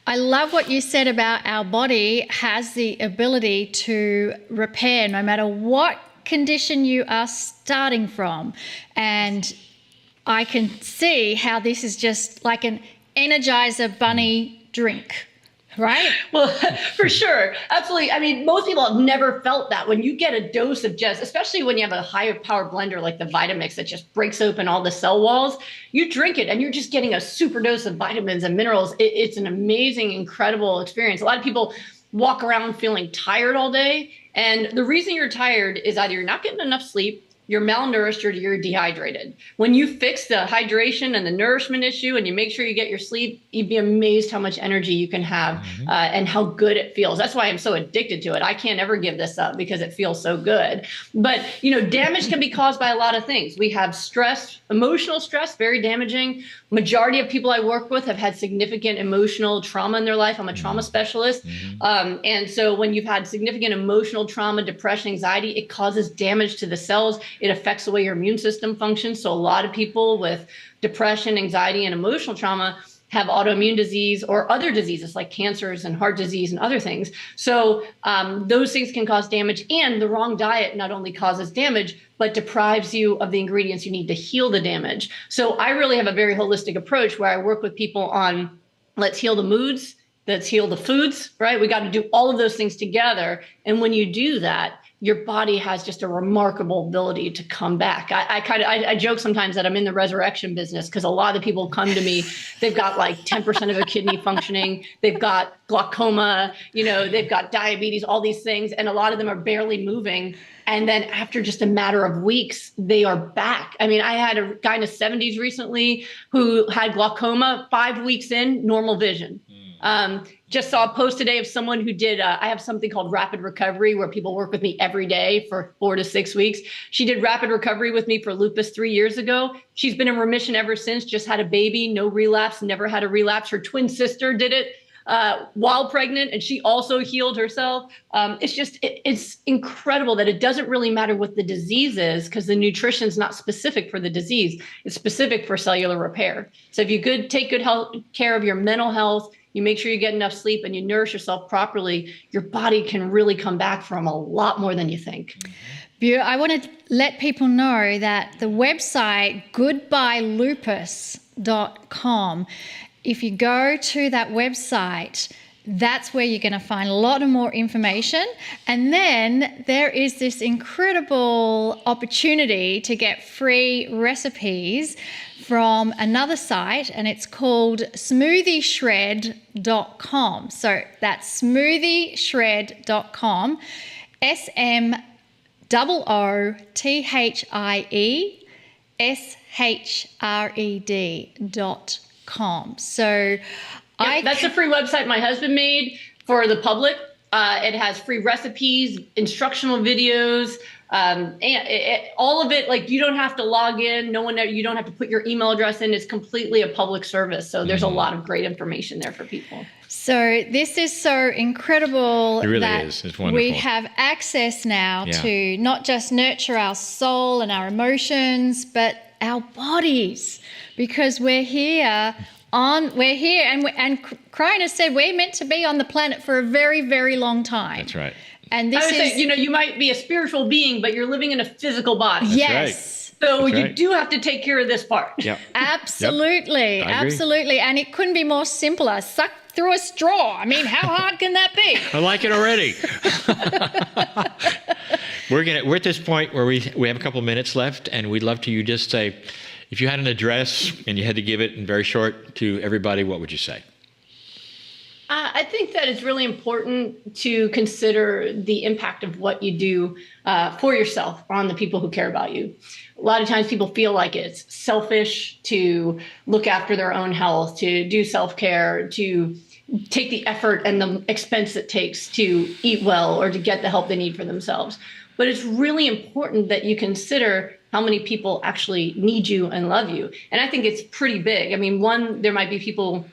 Speaker 2: I love what you said about our body has the ability to repair no matter what condition you are starting from. And I can see how this is just like an Energizer Bunny drink. Right?
Speaker 3: Well, for sure. Absolutely. I mean, most people have never felt that when you get a dose of especially when you have a higher power blender like the Vitamix that just breaks open all the cell walls, you drink it and you're just getting a super dose of vitamins and minerals. It's an amazing, incredible experience. A lot of people walk around feeling tired all day. And the reason you're tired is either you're not getting enough sleep, you're malnourished, or you're dehydrated. When you fix the hydration and the nourishment issue and you make sure you get your sleep, you'd be amazed how much energy you can have and how good it feels. That's why I'm so addicted to it. I can't ever give this up because it feels so good. But, damage can be caused by a lot of things. We have stress, emotional stress, very damaging. Majority of people I work with have had significant emotional trauma in their life. I'm a trauma specialist. And so when you've had significant emotional trauma, depression, anxiety, it causes damage to the cells. It affects the way your immune system functions. So a lot of people with depression, anxiety, and emotional trauma have autoimmune disease or other diseases like cancers and heart disease and other things. So those things can cause damage, and the wrong diet not only causes damage, but deprives you of the ingredients you need to heal the damage. So I really have a very holistic approach where I work with people on let's heal the moods, let's heal the foods, right? We got to do all of those things together. And when you do that, your body has just a remarkable ability to come back. I joke sometimes that I'm in the resurrection business, because a lot of the people come to me, they've got like 10% of a kidney functioning, they've got glaucoma, they've got diabetes, all these things, and a lot of them are barely moving. And then after just a matter of weeks, they are back. I mean, I had a guy in his 70s recently who had glaucoma. 5 weeks in, normal vision. Just saw a post today of someone who did, I have something called rapid recovery, where people work with me every day for 4 to 6 weeks. She did rapid recovery with me for lupus 3 years ago. She's been in remission ever since, just had a baby, no relapse, never had a relapse. Her twin sister did it while pregnant, and she also healed herself. It's incredible that it doesn't really matter what the disease is, because the nutrition is not specific for the disease. It's specific for cellular repair. So if you take good care of your mental health, you make sure you get enough sleep, and you nourish yourself properly, your body can really come back from a lot more than you think.
Speaker 2: I want to let people know that the website goodbyelupus.com, if you go to that website, that's where you're going to find a lot of more information. And then there is this incredible opportunity to get free recipes from another site, and it's called smoothieshred.com. So that's smoothieshred.com, SMOOTHIESHRED.com. So
Speaker 3: that's a free website my husband made for the public. It has free recipes, instructional videos, and all of it. Like, you don't have to log in. You don't have to put your email address in. It's completely a public service. So there's a lot of great information there for people.
Speaker 2: So this is so incredible.
Speaker 1: It really
Speaker 2: that
Speaker 1: is. It's wonderful.
Speaker 2: We have access now to not just nurture our soul and our emotions, but our bodies, because we're here, and Kryon has said we're meant to be on the planet for a very, very long time.
Speaker 1: That's right.
Speaker 2: And this
Speaker 3: I would say, you might be a spiritual being, but you're living in a physical body.
Speaker 2: Yes.
Speaker 1: Right.
Speaker 3: So
Speaker 1: That's
Speaker 3: you
Speaker 1: right.
Speaker 3: do have to take care of this part.
Speaker 1: Yeah.
Speaker 2: Absolutely.
Speaker 1: Yep. I agree.
Speaker 2: Absolutely. And it couldn't be more simpler. Suck through a straw. I mean, how hard can that be?
Speaker 1: I like it already. We're at this point where we have a couple minutes left, and we'd love to you just say, if you had an address and you had to give it in very short to everybody, what would you say?
Speaker 3: I think that it's really important to consider the impact of what you do for yourself on the people who care about you. A lot of times people feel like it's selfish to look after their own health, to do self-care, to take the effort and the expense it takes to eat well or to get the help they need for themselves. But it's really important that you consider how many people actually need you and love you. And I think it's pretty big. I mean, there might be people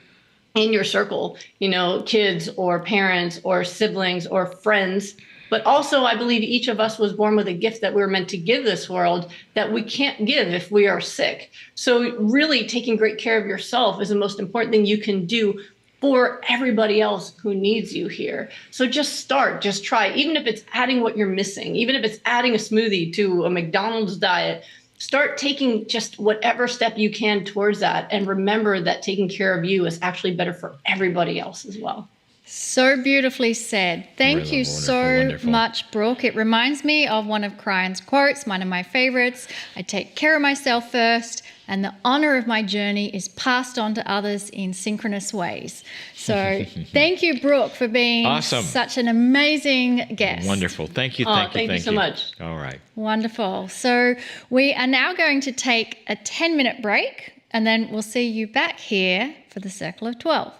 Speaker 3: in your circle, kids or parents or siblings or friends. But also, I believe each of us was born with a gift that we're meant to give this world that we can't give if we are sick. So really taking great care of yourself is the most important thing you can do for everybody else who needs you here. So just try, even if it's adding what you're missing, even if it's adding a smoothie to a McDonald's diet. Start taking just whatever step you can towards that, and remember that taking care of you is actually better for everybody else as well.
Speaker 2: So beautifully said. Thank you so
Speaker 1: wonderful.
Speaker 2: much, Brooke. It reminds me of one of Kryon's quotes, one of my favorites. I take care of myself first, and the honor of my journey is passed on to others in synchronous ways. So thank you, Brooke, for being
Speaker 1: awesome.
Speaker 2: Such an amazing guest.
Speaker 1: Wonderful. Thank you.
Speaker 3: Thank you so much.
Speaker 1: All right.
Speaker 2: Wonderful. So we are now going to take a 10-minute break, and then we'll see you back here for the Circle of 12.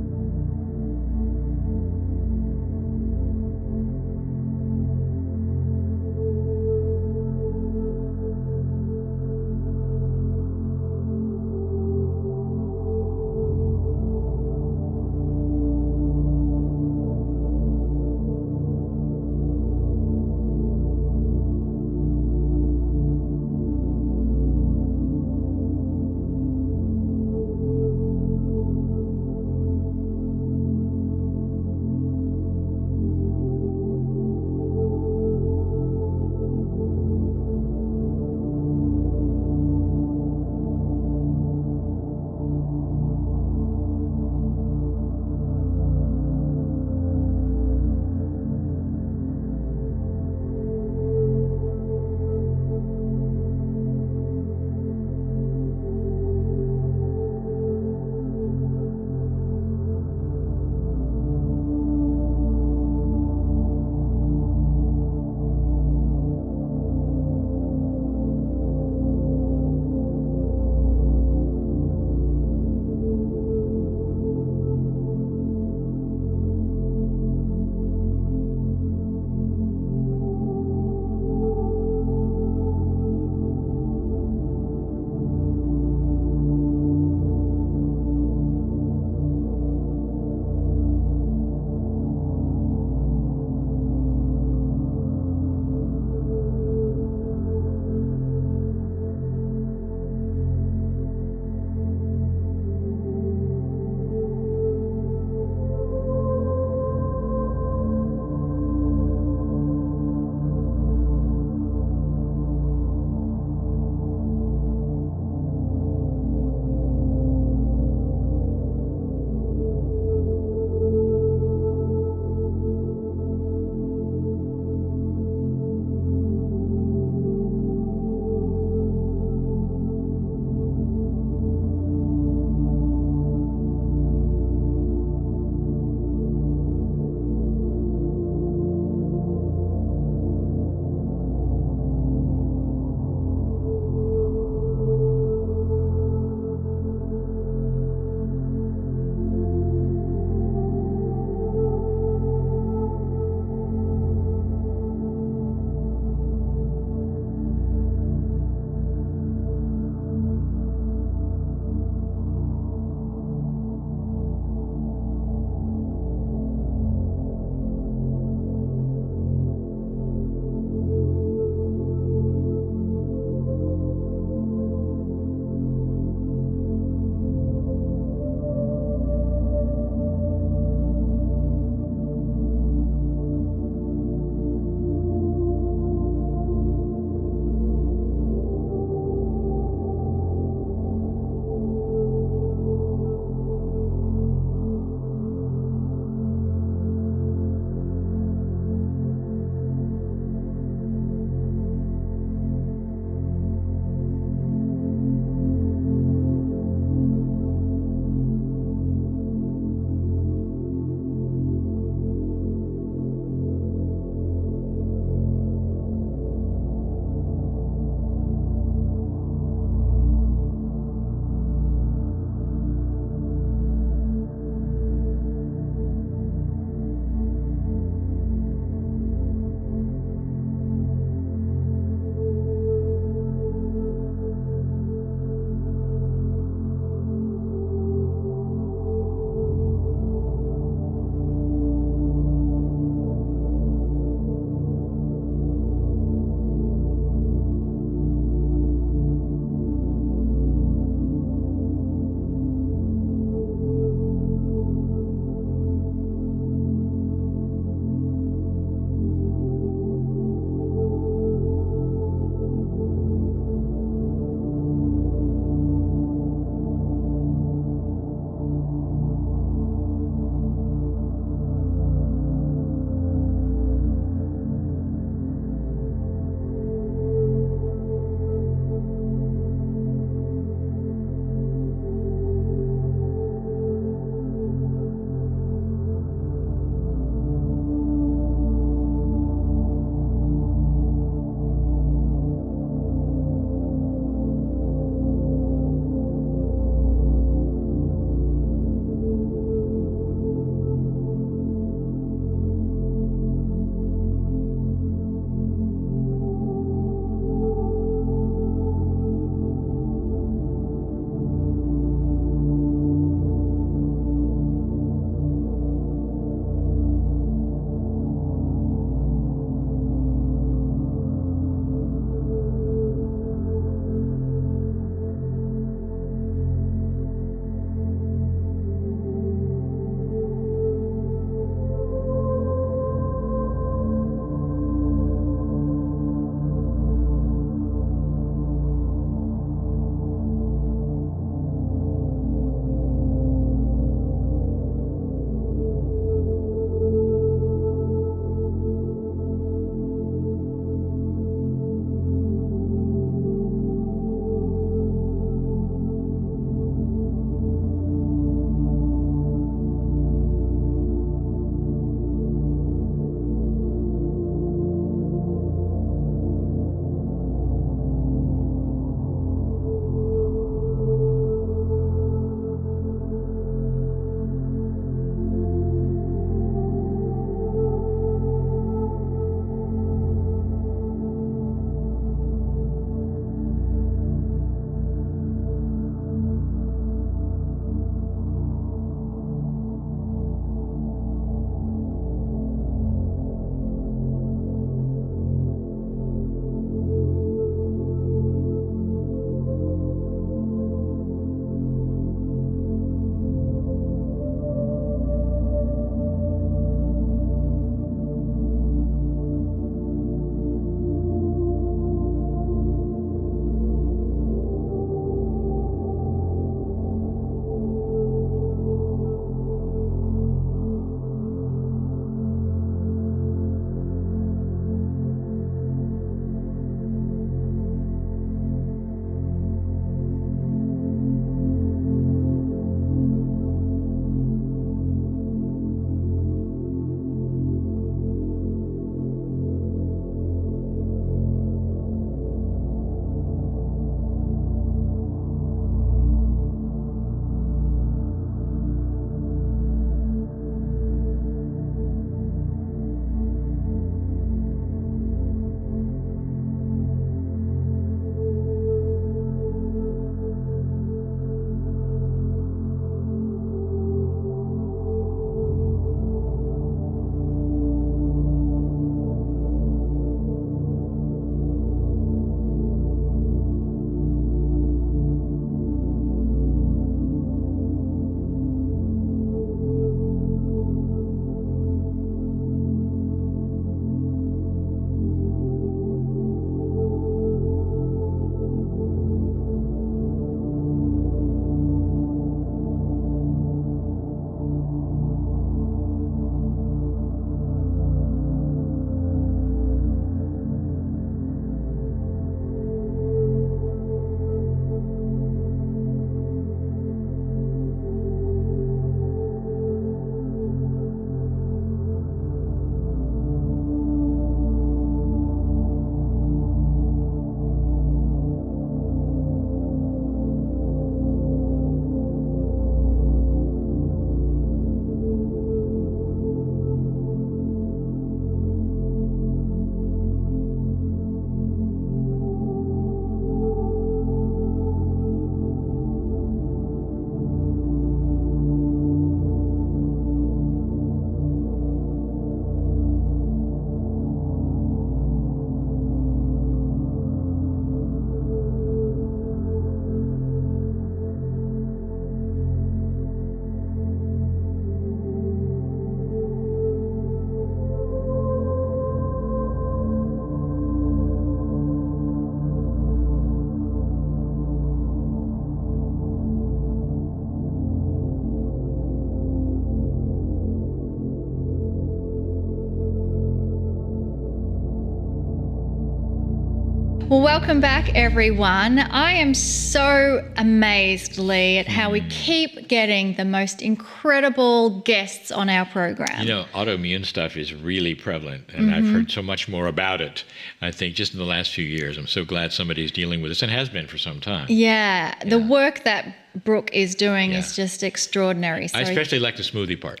Speaker 2: Well, welcome back, everyone. I am so amazed, Lee, at how we keep getting the most incredible guests on our program.
Speaker 1: You know, autoimmune stuff is really prevalent, and I've heard so much more about it, I think, just in the last few years. I'm so glad somebody's dealing with this and has been for some time.
Speaker 2: Yeah, the work that Brooke is doing is just extraordinary. So
Speaker 1: I especially like the smoothie part.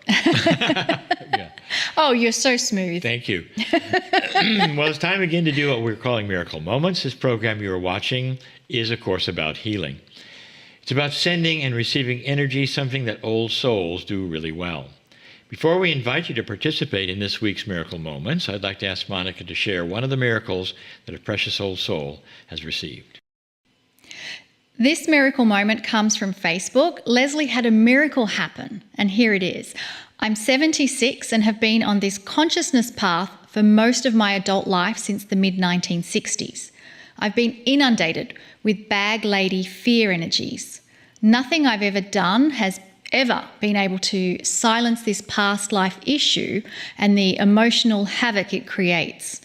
Speaker 2: Oh, you're so smooth.
Speaker 1: Thank you. Well, it's time again to do what we're calling Miracle Moments. This program you're watching is, of course, about healing. It's about sending and receiving energy, something that old souls do really well. Before we invite you to participate in this week's Miracle Moments, I'd like to ask Monika to share one of the miracles that a precious old soul has received.
Speaker 2: This miracle moment comes from Facebook. Leslie had a miracle happen, and here it is. I'm 76 and have been on this consciousness path for most of my adult life since the mid-1960s. I've been inundated with bag lady fear energies. Nothing I've ever done has ever been able to silence this past life issue and the emotional havoc it creates.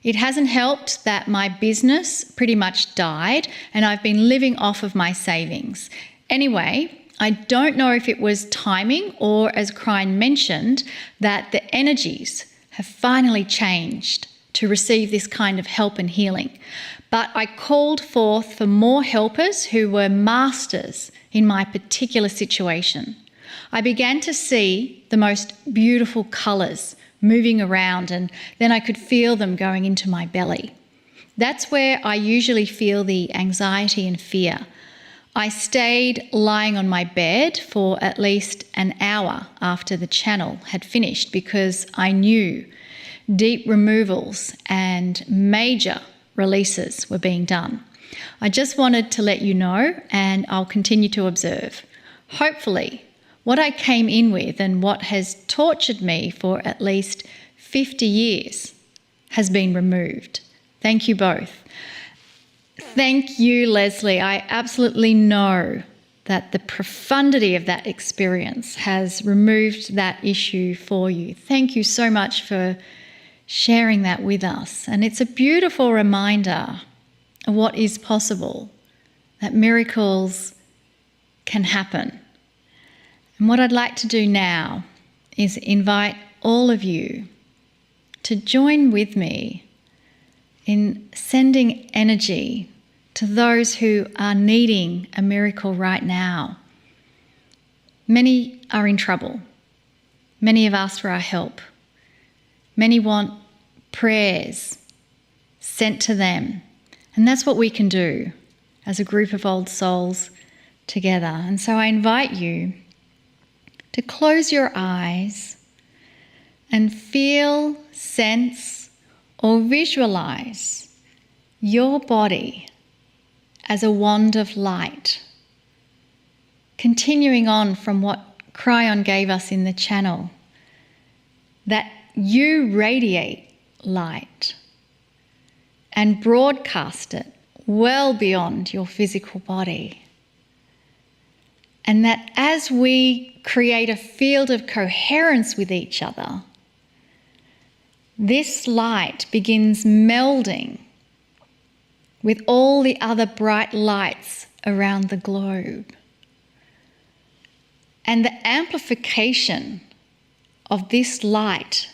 Speaker 2: It hasn't helped that my business pretty much died and I've been living off of my savings. Anyway, I don't know if it was timing or, as Kryon mentioned, that the energies have finally changed to receive this kind of help and healing. But I called forth for more helpers who were masters in my particular situation. I began to see the most beautiful colours moving around, and then I could feel them going into my belly. That's where I usually feel the anxiety and fear. I stayed lying on my bed for at least an hour after the channel had finished because I knew deep removals and major releases were being done. I just wanted to let you know, and I'll continue to observe. Hopefully, what I came in with and what has tortured me for at least 50 years has been removed. Thank you both. Thank you, Leslie. I absolutely know that the profundity of that experience has removed that issue for you. Thank you so much for sharing that with us. And it's a beautiful reminder of what is possible, that miracles can happen. And what I'd like to do now is invite all of you to join with me in sending energy to those who are needing a miracle right now. Many are in trouble. Many have asked for our help. Many want prayers sent to them. And that's what we can do as a group of old souls together. And so I invite you to close your eyes and feel, sense, or visualize your body as a wand of light. Continuing on from what Kryon gave us in the channel, that you radiate light and broadcast it well beyond your physical body. And that as we create a field of coherence with each other, this light begins melding with all the other bright lights around the globe. And the amplification of this light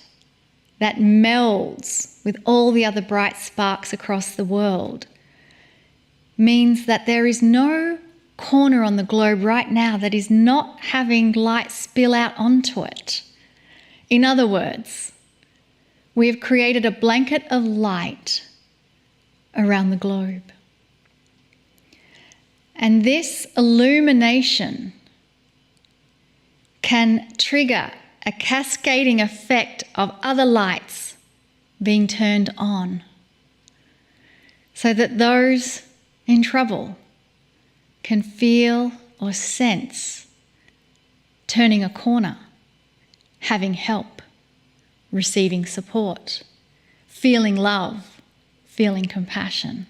Speaker 2: that melds with all the other bright sparks across the world means that there is no corner on the globe right now that is not having light spill out onto it. In other words, we have created a blanket of light around the globe. And this illumination can trigger a cascading effect of other lights being turned on, so that those in trouble can feel or sense turning a corner, having help, receiving support, feeling love, feeling compassion.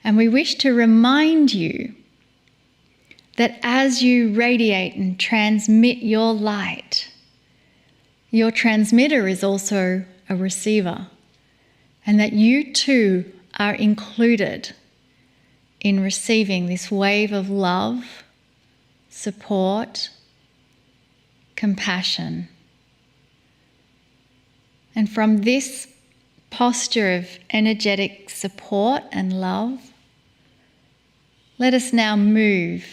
Speaker 2: And we wish to remind you that as you radiate and transmit your light, your transmitter is also a receiver, and that you too are included in receiving this wave of love, support, compassion. And from this posture of energetic support and love, let us now move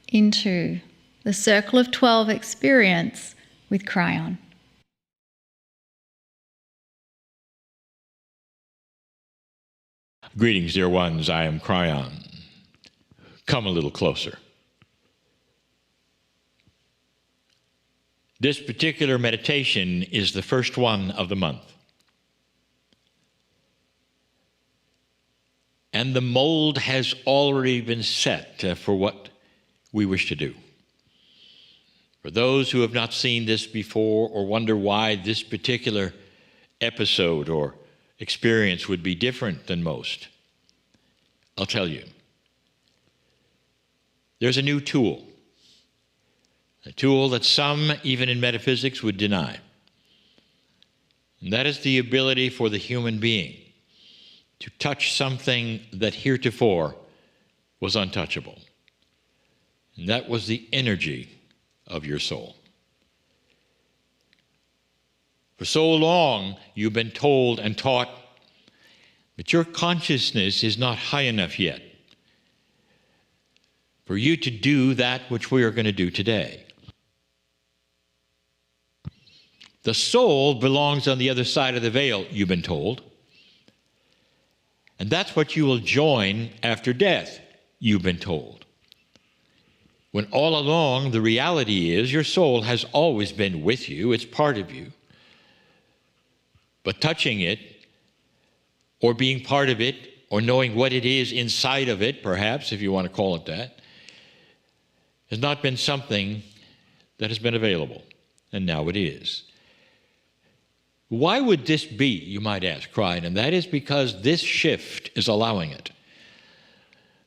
Speaker 2: into the Circle of 12 experience with Kryon.
Speaker 1: Greetings, dear ones. I am Kryon. Come a little closer. This particular meditation is the first one of the month. And the mold has already been set for what we wish to do. For those who have not seen this before or wonder why this particular episode or experience would be different than most, I'll tell you. There's a new tool, a tool that some, even in metaphysics, would deny. And that is the ability for the human being to touch something that heretofore was untouchable. And that was the energy of your soul. For so long, you've been told and taught that your consciousness is not high enough yet for you to do that which we are going to do today. The soul belongs on the other side of the veil, you've been told. And that's what you will join after death, you've been told. When all along the reality is your soul has always been with you, it's part of you. But touching it, or being part of it, or knowing what it is inside of it, perhaps, if you want to call it that, has not been something that has been available, and now it is. Why would this be, you might ask, Kryon? And that is because this shift is allowing it.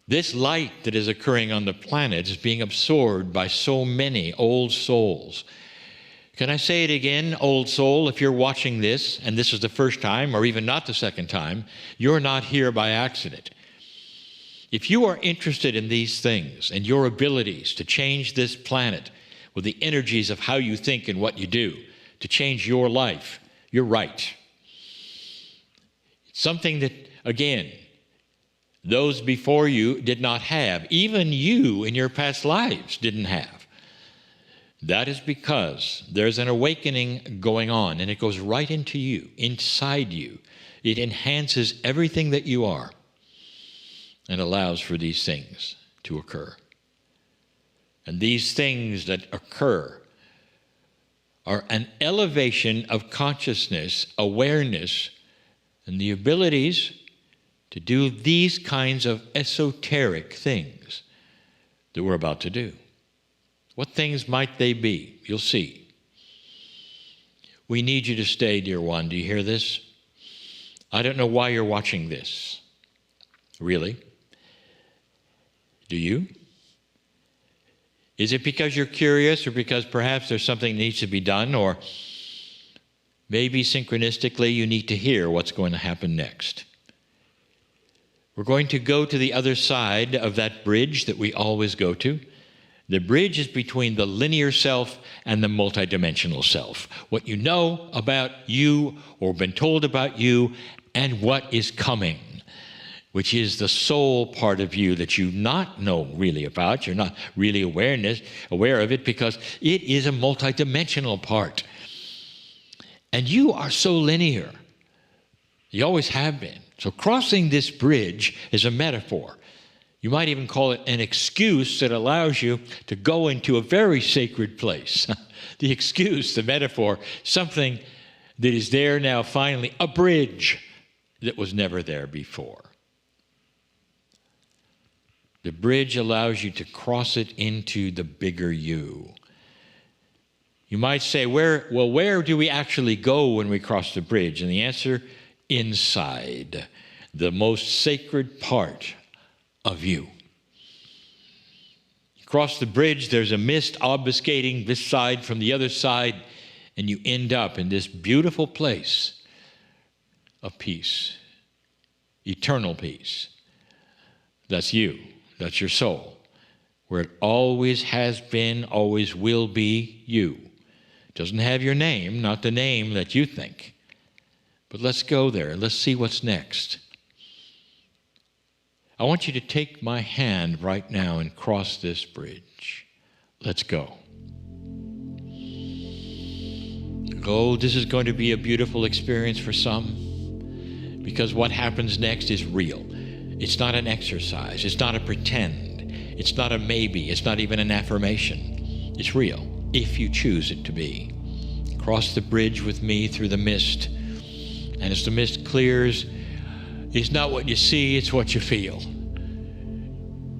Speaker 1: This light that is occurring on the planet is being absorbed by so many old souls. Can I say it again, old soul? If you're watching this, and this is the first time, or even not the second time, you're not here by accident. If you are interested in these things and your abilities to change this planet with the energies of how you think and what you do, to change your life, you're right. It's something that, again, those before you did not have. Even you in your past lives didn't have. That is because there's an awakening going on, and it goes right into you, inside you. It enhances everything that you are and allows for these things to occur. And these things that occur are an elevation of consciousness, awareness, and the abilities to do these kinds of esoteric things that we're about to do. What things might they be? You'll see. We need you to stay, dear one. Do you hear this? I don't know why you're watching this. Really? Do you? Is it because you're curious, or because perhaps there's something that needs to be done, or maybe synchronistically you need to hear what's going to happen next? We're going to go to the other side of that bridge that we always go to. The bridge is between the linear self and the multidimensional self. What you know about you or been told about you, and what is coming, which is the soul part of you that you not know really about. You're not really aware of it, because it is a multidimensional part. And you are so linear. You always have been. So crossing this bridge is a metaphor. You might even call it an excuse that allows you to go into a very sacred place. The excuse, the metaphor, something that is there now finally, a bridge that was never there before. The bridge allows you to cross it into the bigger you. You might say, where do we actually go when we cross the bridge? And the answer, inside, the most sacred part of you. You cross the bridge, there's a mist obfuscating this side from the other side, and you end up in this beautiful place of peace. eternal peace. That's you. That's your soul. Where it always has been, always will be you. It doesn't have your name, not the name that you think. But let's go there. Let's see what's next. I want you to take my hand right now and cross this bridge. Let's go. Oh, this is going to be a beautiful experience for some, because what happens next is real. It's not an exercise. It's not a pretend. It's not a maybe. It's not even an affirmation. It's real, if you choose it to be. Cross the bridge with me through the mist. And as the mist clears, it's not what you see, it's what you feel.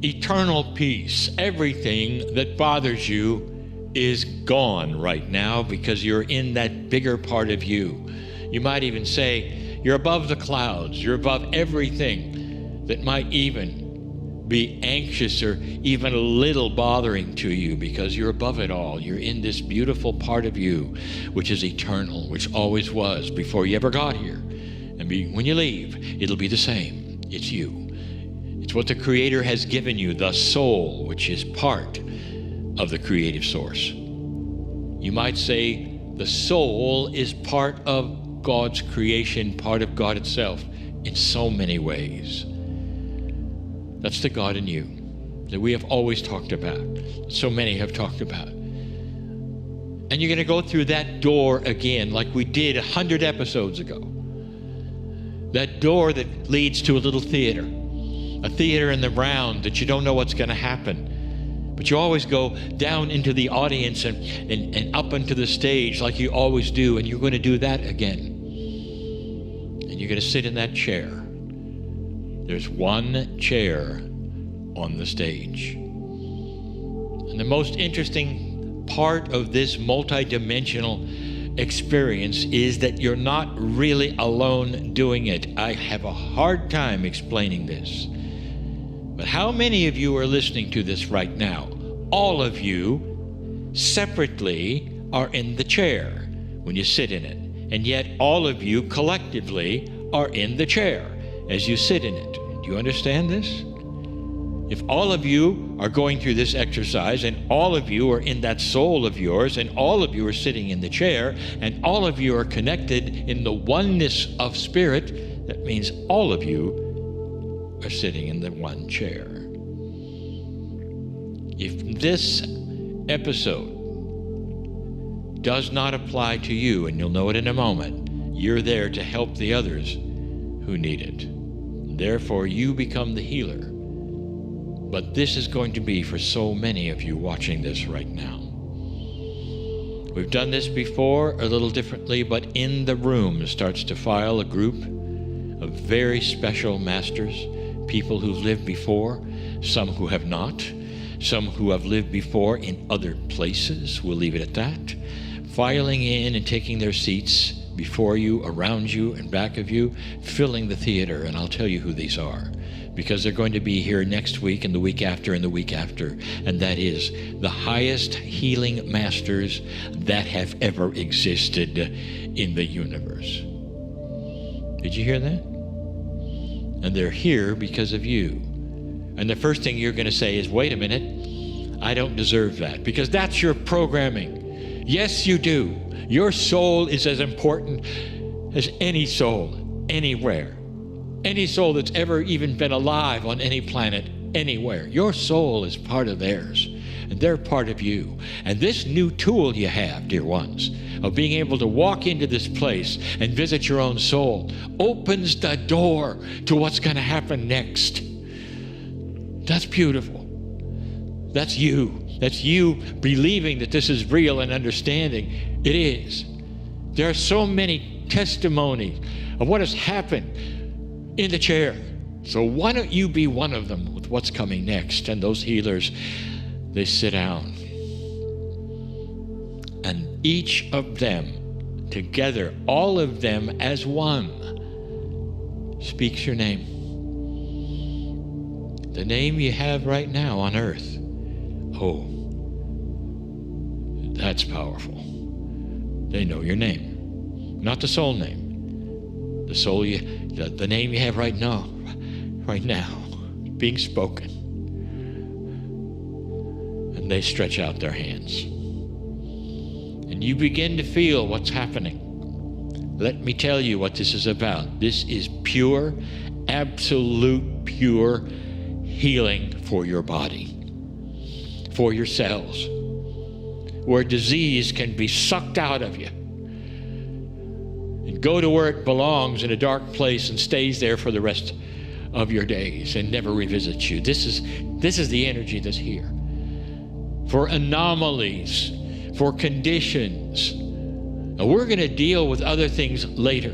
Speaker 1: Eternal peace. Everything that bothers you is gone right now because you're in that bigger part of you. You might even say you're above the clouds. You're above everything that might even be anxious or even a little bothering to you, because you're above it all. You're in this beautiful part of you, which is eternal, which always was before you ever got here. And when you leave, it'll be the same. It's you. It's what the Creator has given you, the soul, which is part of the creative source. You might say the soul is part of God's creation, part of God itself, in so many ways. That's the God in you that we have always talked about, so many have talked about. And you're going to go through that door again like we did 100 episodes ago. That door that leads to a little theater, a theater in the round that you don't know what's going to happen. But you always go down into the audience and up into the stage like you always do, and you're going to do that again. And you're going to sit in that chair. There's one chair on the stage. And the most interesting part of this multidimensional experience is that you're not really alone doing it. I have a hard time explaining this. But how many of you are listening to this right now? All of you separately are in the chair when you sit in it. And yet all of you collectively are in the chair as you sit in it. Do you understand this? If all of you are going through this exercise, and all of you are in that soul of yours, and all of you are sitting in the chair, and all of you are connected in the oneness of spirit, that means all of you are sitting in the one chair. If this episode does not apply to you, and you'll know it in a moment, you're there to help the others who need it. Therefore, you become the healer. But this is going to be for so many of you watching this right now. We've done this before a little differently, but in the room starts to file a group of very special masters, people who've lived before, some who have not, some who have lived before in other places, we'll leave it at that, filing in and taking their seats before you, around you, and back of you, filling the theater. And I'll tell you who these are, because they're going to be here next week and the week after and the week after. And that is the highest healing masters that have ever existed in the universe. Did you hear that? And they're here because of you. And the first thing you're going to say is, wait a minute, I don't deserve that, because that's your programming. Yes, you do. Your soul is as important as any soul anywhere. Any soul that's ever even been alive on any planet anywhere. Your soul is part of theirs, and they're part of you. And this new tool you have, dear ones, of being able to walk into this place and visit your own soul opens the door to what's going to happen next. That's beautiful. That's you. That's you believing that this is real and understanding. It is. There are so many testimonies of what has happened in the chair. So why don't you be one of them with what's coming next? And those healers, they sit down. And each of them together, all of them as one, speaks your name. The name you have right now on earth. Oh, that's powerful. They know your name, not the soul name. The soul the name you have right now right now being spoken. And they stretch out their hands. And you begin to feel what's happening. Let me tell you what this is about. This is pure, absolute pure healing for your body, for your cells, where disease can be sucked out of you and go to where it belongs in a dark place and stays there for the rest of your days and never revisits you. This is the energy that's here. For anomalies, for conditions. Now, we're going to deal with other things later.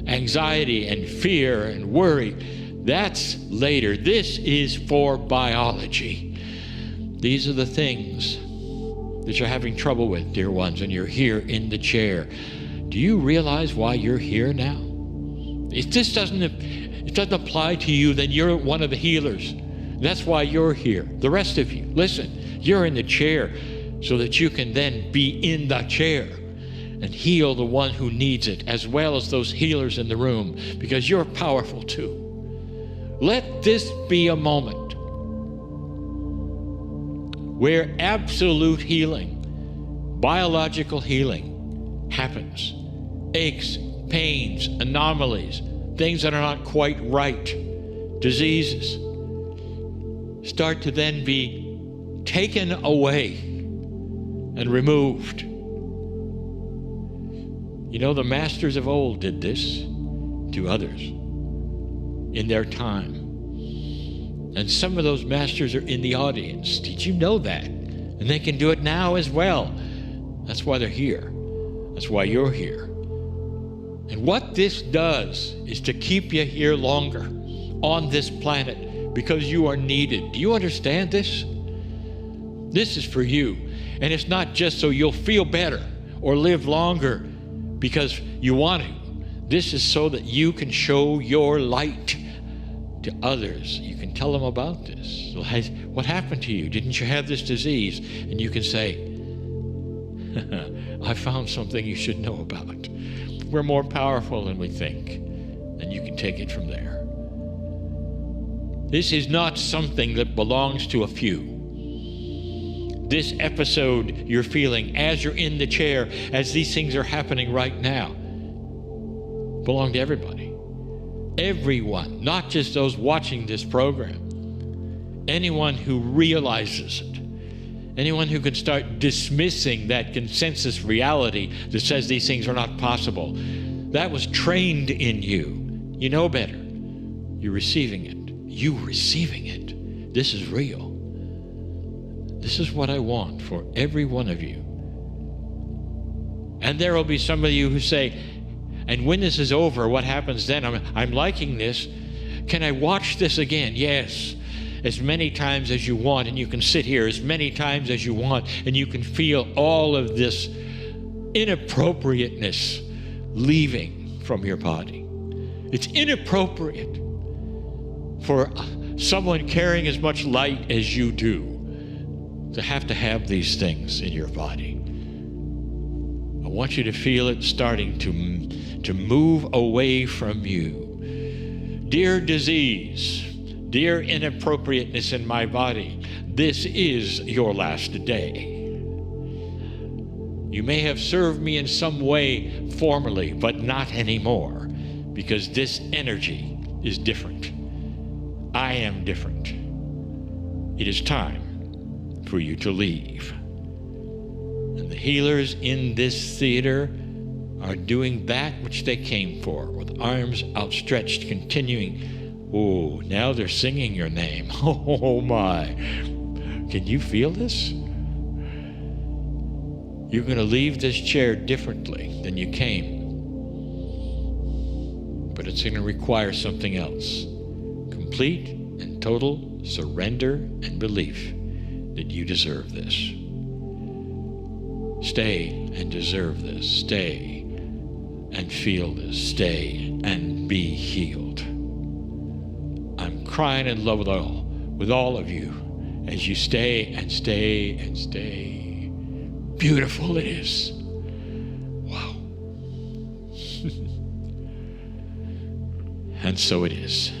Speaker 1: Anxiety and fear and worry, that's later. This is for biology. These are the things that you're having trouble with, dear ones, and you're here in the chair. Do you realize why you're here now? If this doesn't apply to you, then you're one of the healers. That's why you're here. The rest of you, listen, you're in the chair so that you can then be in the chair and heal the one who needs it, as well as those healers in the room, because you're powerful too. Let this be a moment where absolute healing, biological healing happens. Aches, pains, anomalies, things that are not quite right, diseases, start to then be taken away and removed. You know, the masters of old did this to others in their time. And some of those masters are in the audience. Did you know that? And they can do it now as well. That's why they're here. That's why you're here. And what this does is to keep you here longer on this planet, because you are needed. Do you understand this? This is for you. And it's not just so you'll feel better or live longer because you want to. This is so that you can show your light to others. You can tell them about this. What happened to you? Didn't you have this disease? And you can say, I found something you should know about. We're more powerful than we think. And you can take it from there. This is not something that belongs to a few. This episode you're feeling as you're in the chair, as these things are happening right now, belong to everybody. Everyone, not just those watching this program. Anyone who realizes it. Anyone who can start dismissing that consensus reality that says these things are not possible. That was trained in you. You know better. You're receiving it. You receiving it. This is real. This is what I want for every one of you. And there will be some of you who say, and when this is over, what happens then? I'm liking this. Can I watch this again? Yes. As many times as you want, and you can sit here as many times as you want, and you can feel all of this inappropriateness leaving from your body. It's inappropriate for someone carrying as much light as you do to have these things in your body. I want you to feel it starting to move away from you. Dear disease, dear inappropriateness in my body, this is your last day. You may have served me in some way formerly, but not anymore, because this energy is different. I am different. It is time for you to leave. And the healers in this theater are doing that which they came for, with arms outstretched, continuing. Oh, now they're singing your name. Oh my. Can you feel this? You're going to leave this chair differently than you came. But it's going to require something else. Complete and total surrender and belief that you deserve this. Stay and deserve this. Stay and feel this. Stay and be healed. I'm crying in love with all of you as you stay and stay and stay. Beautiful it is. Wow. And so it is.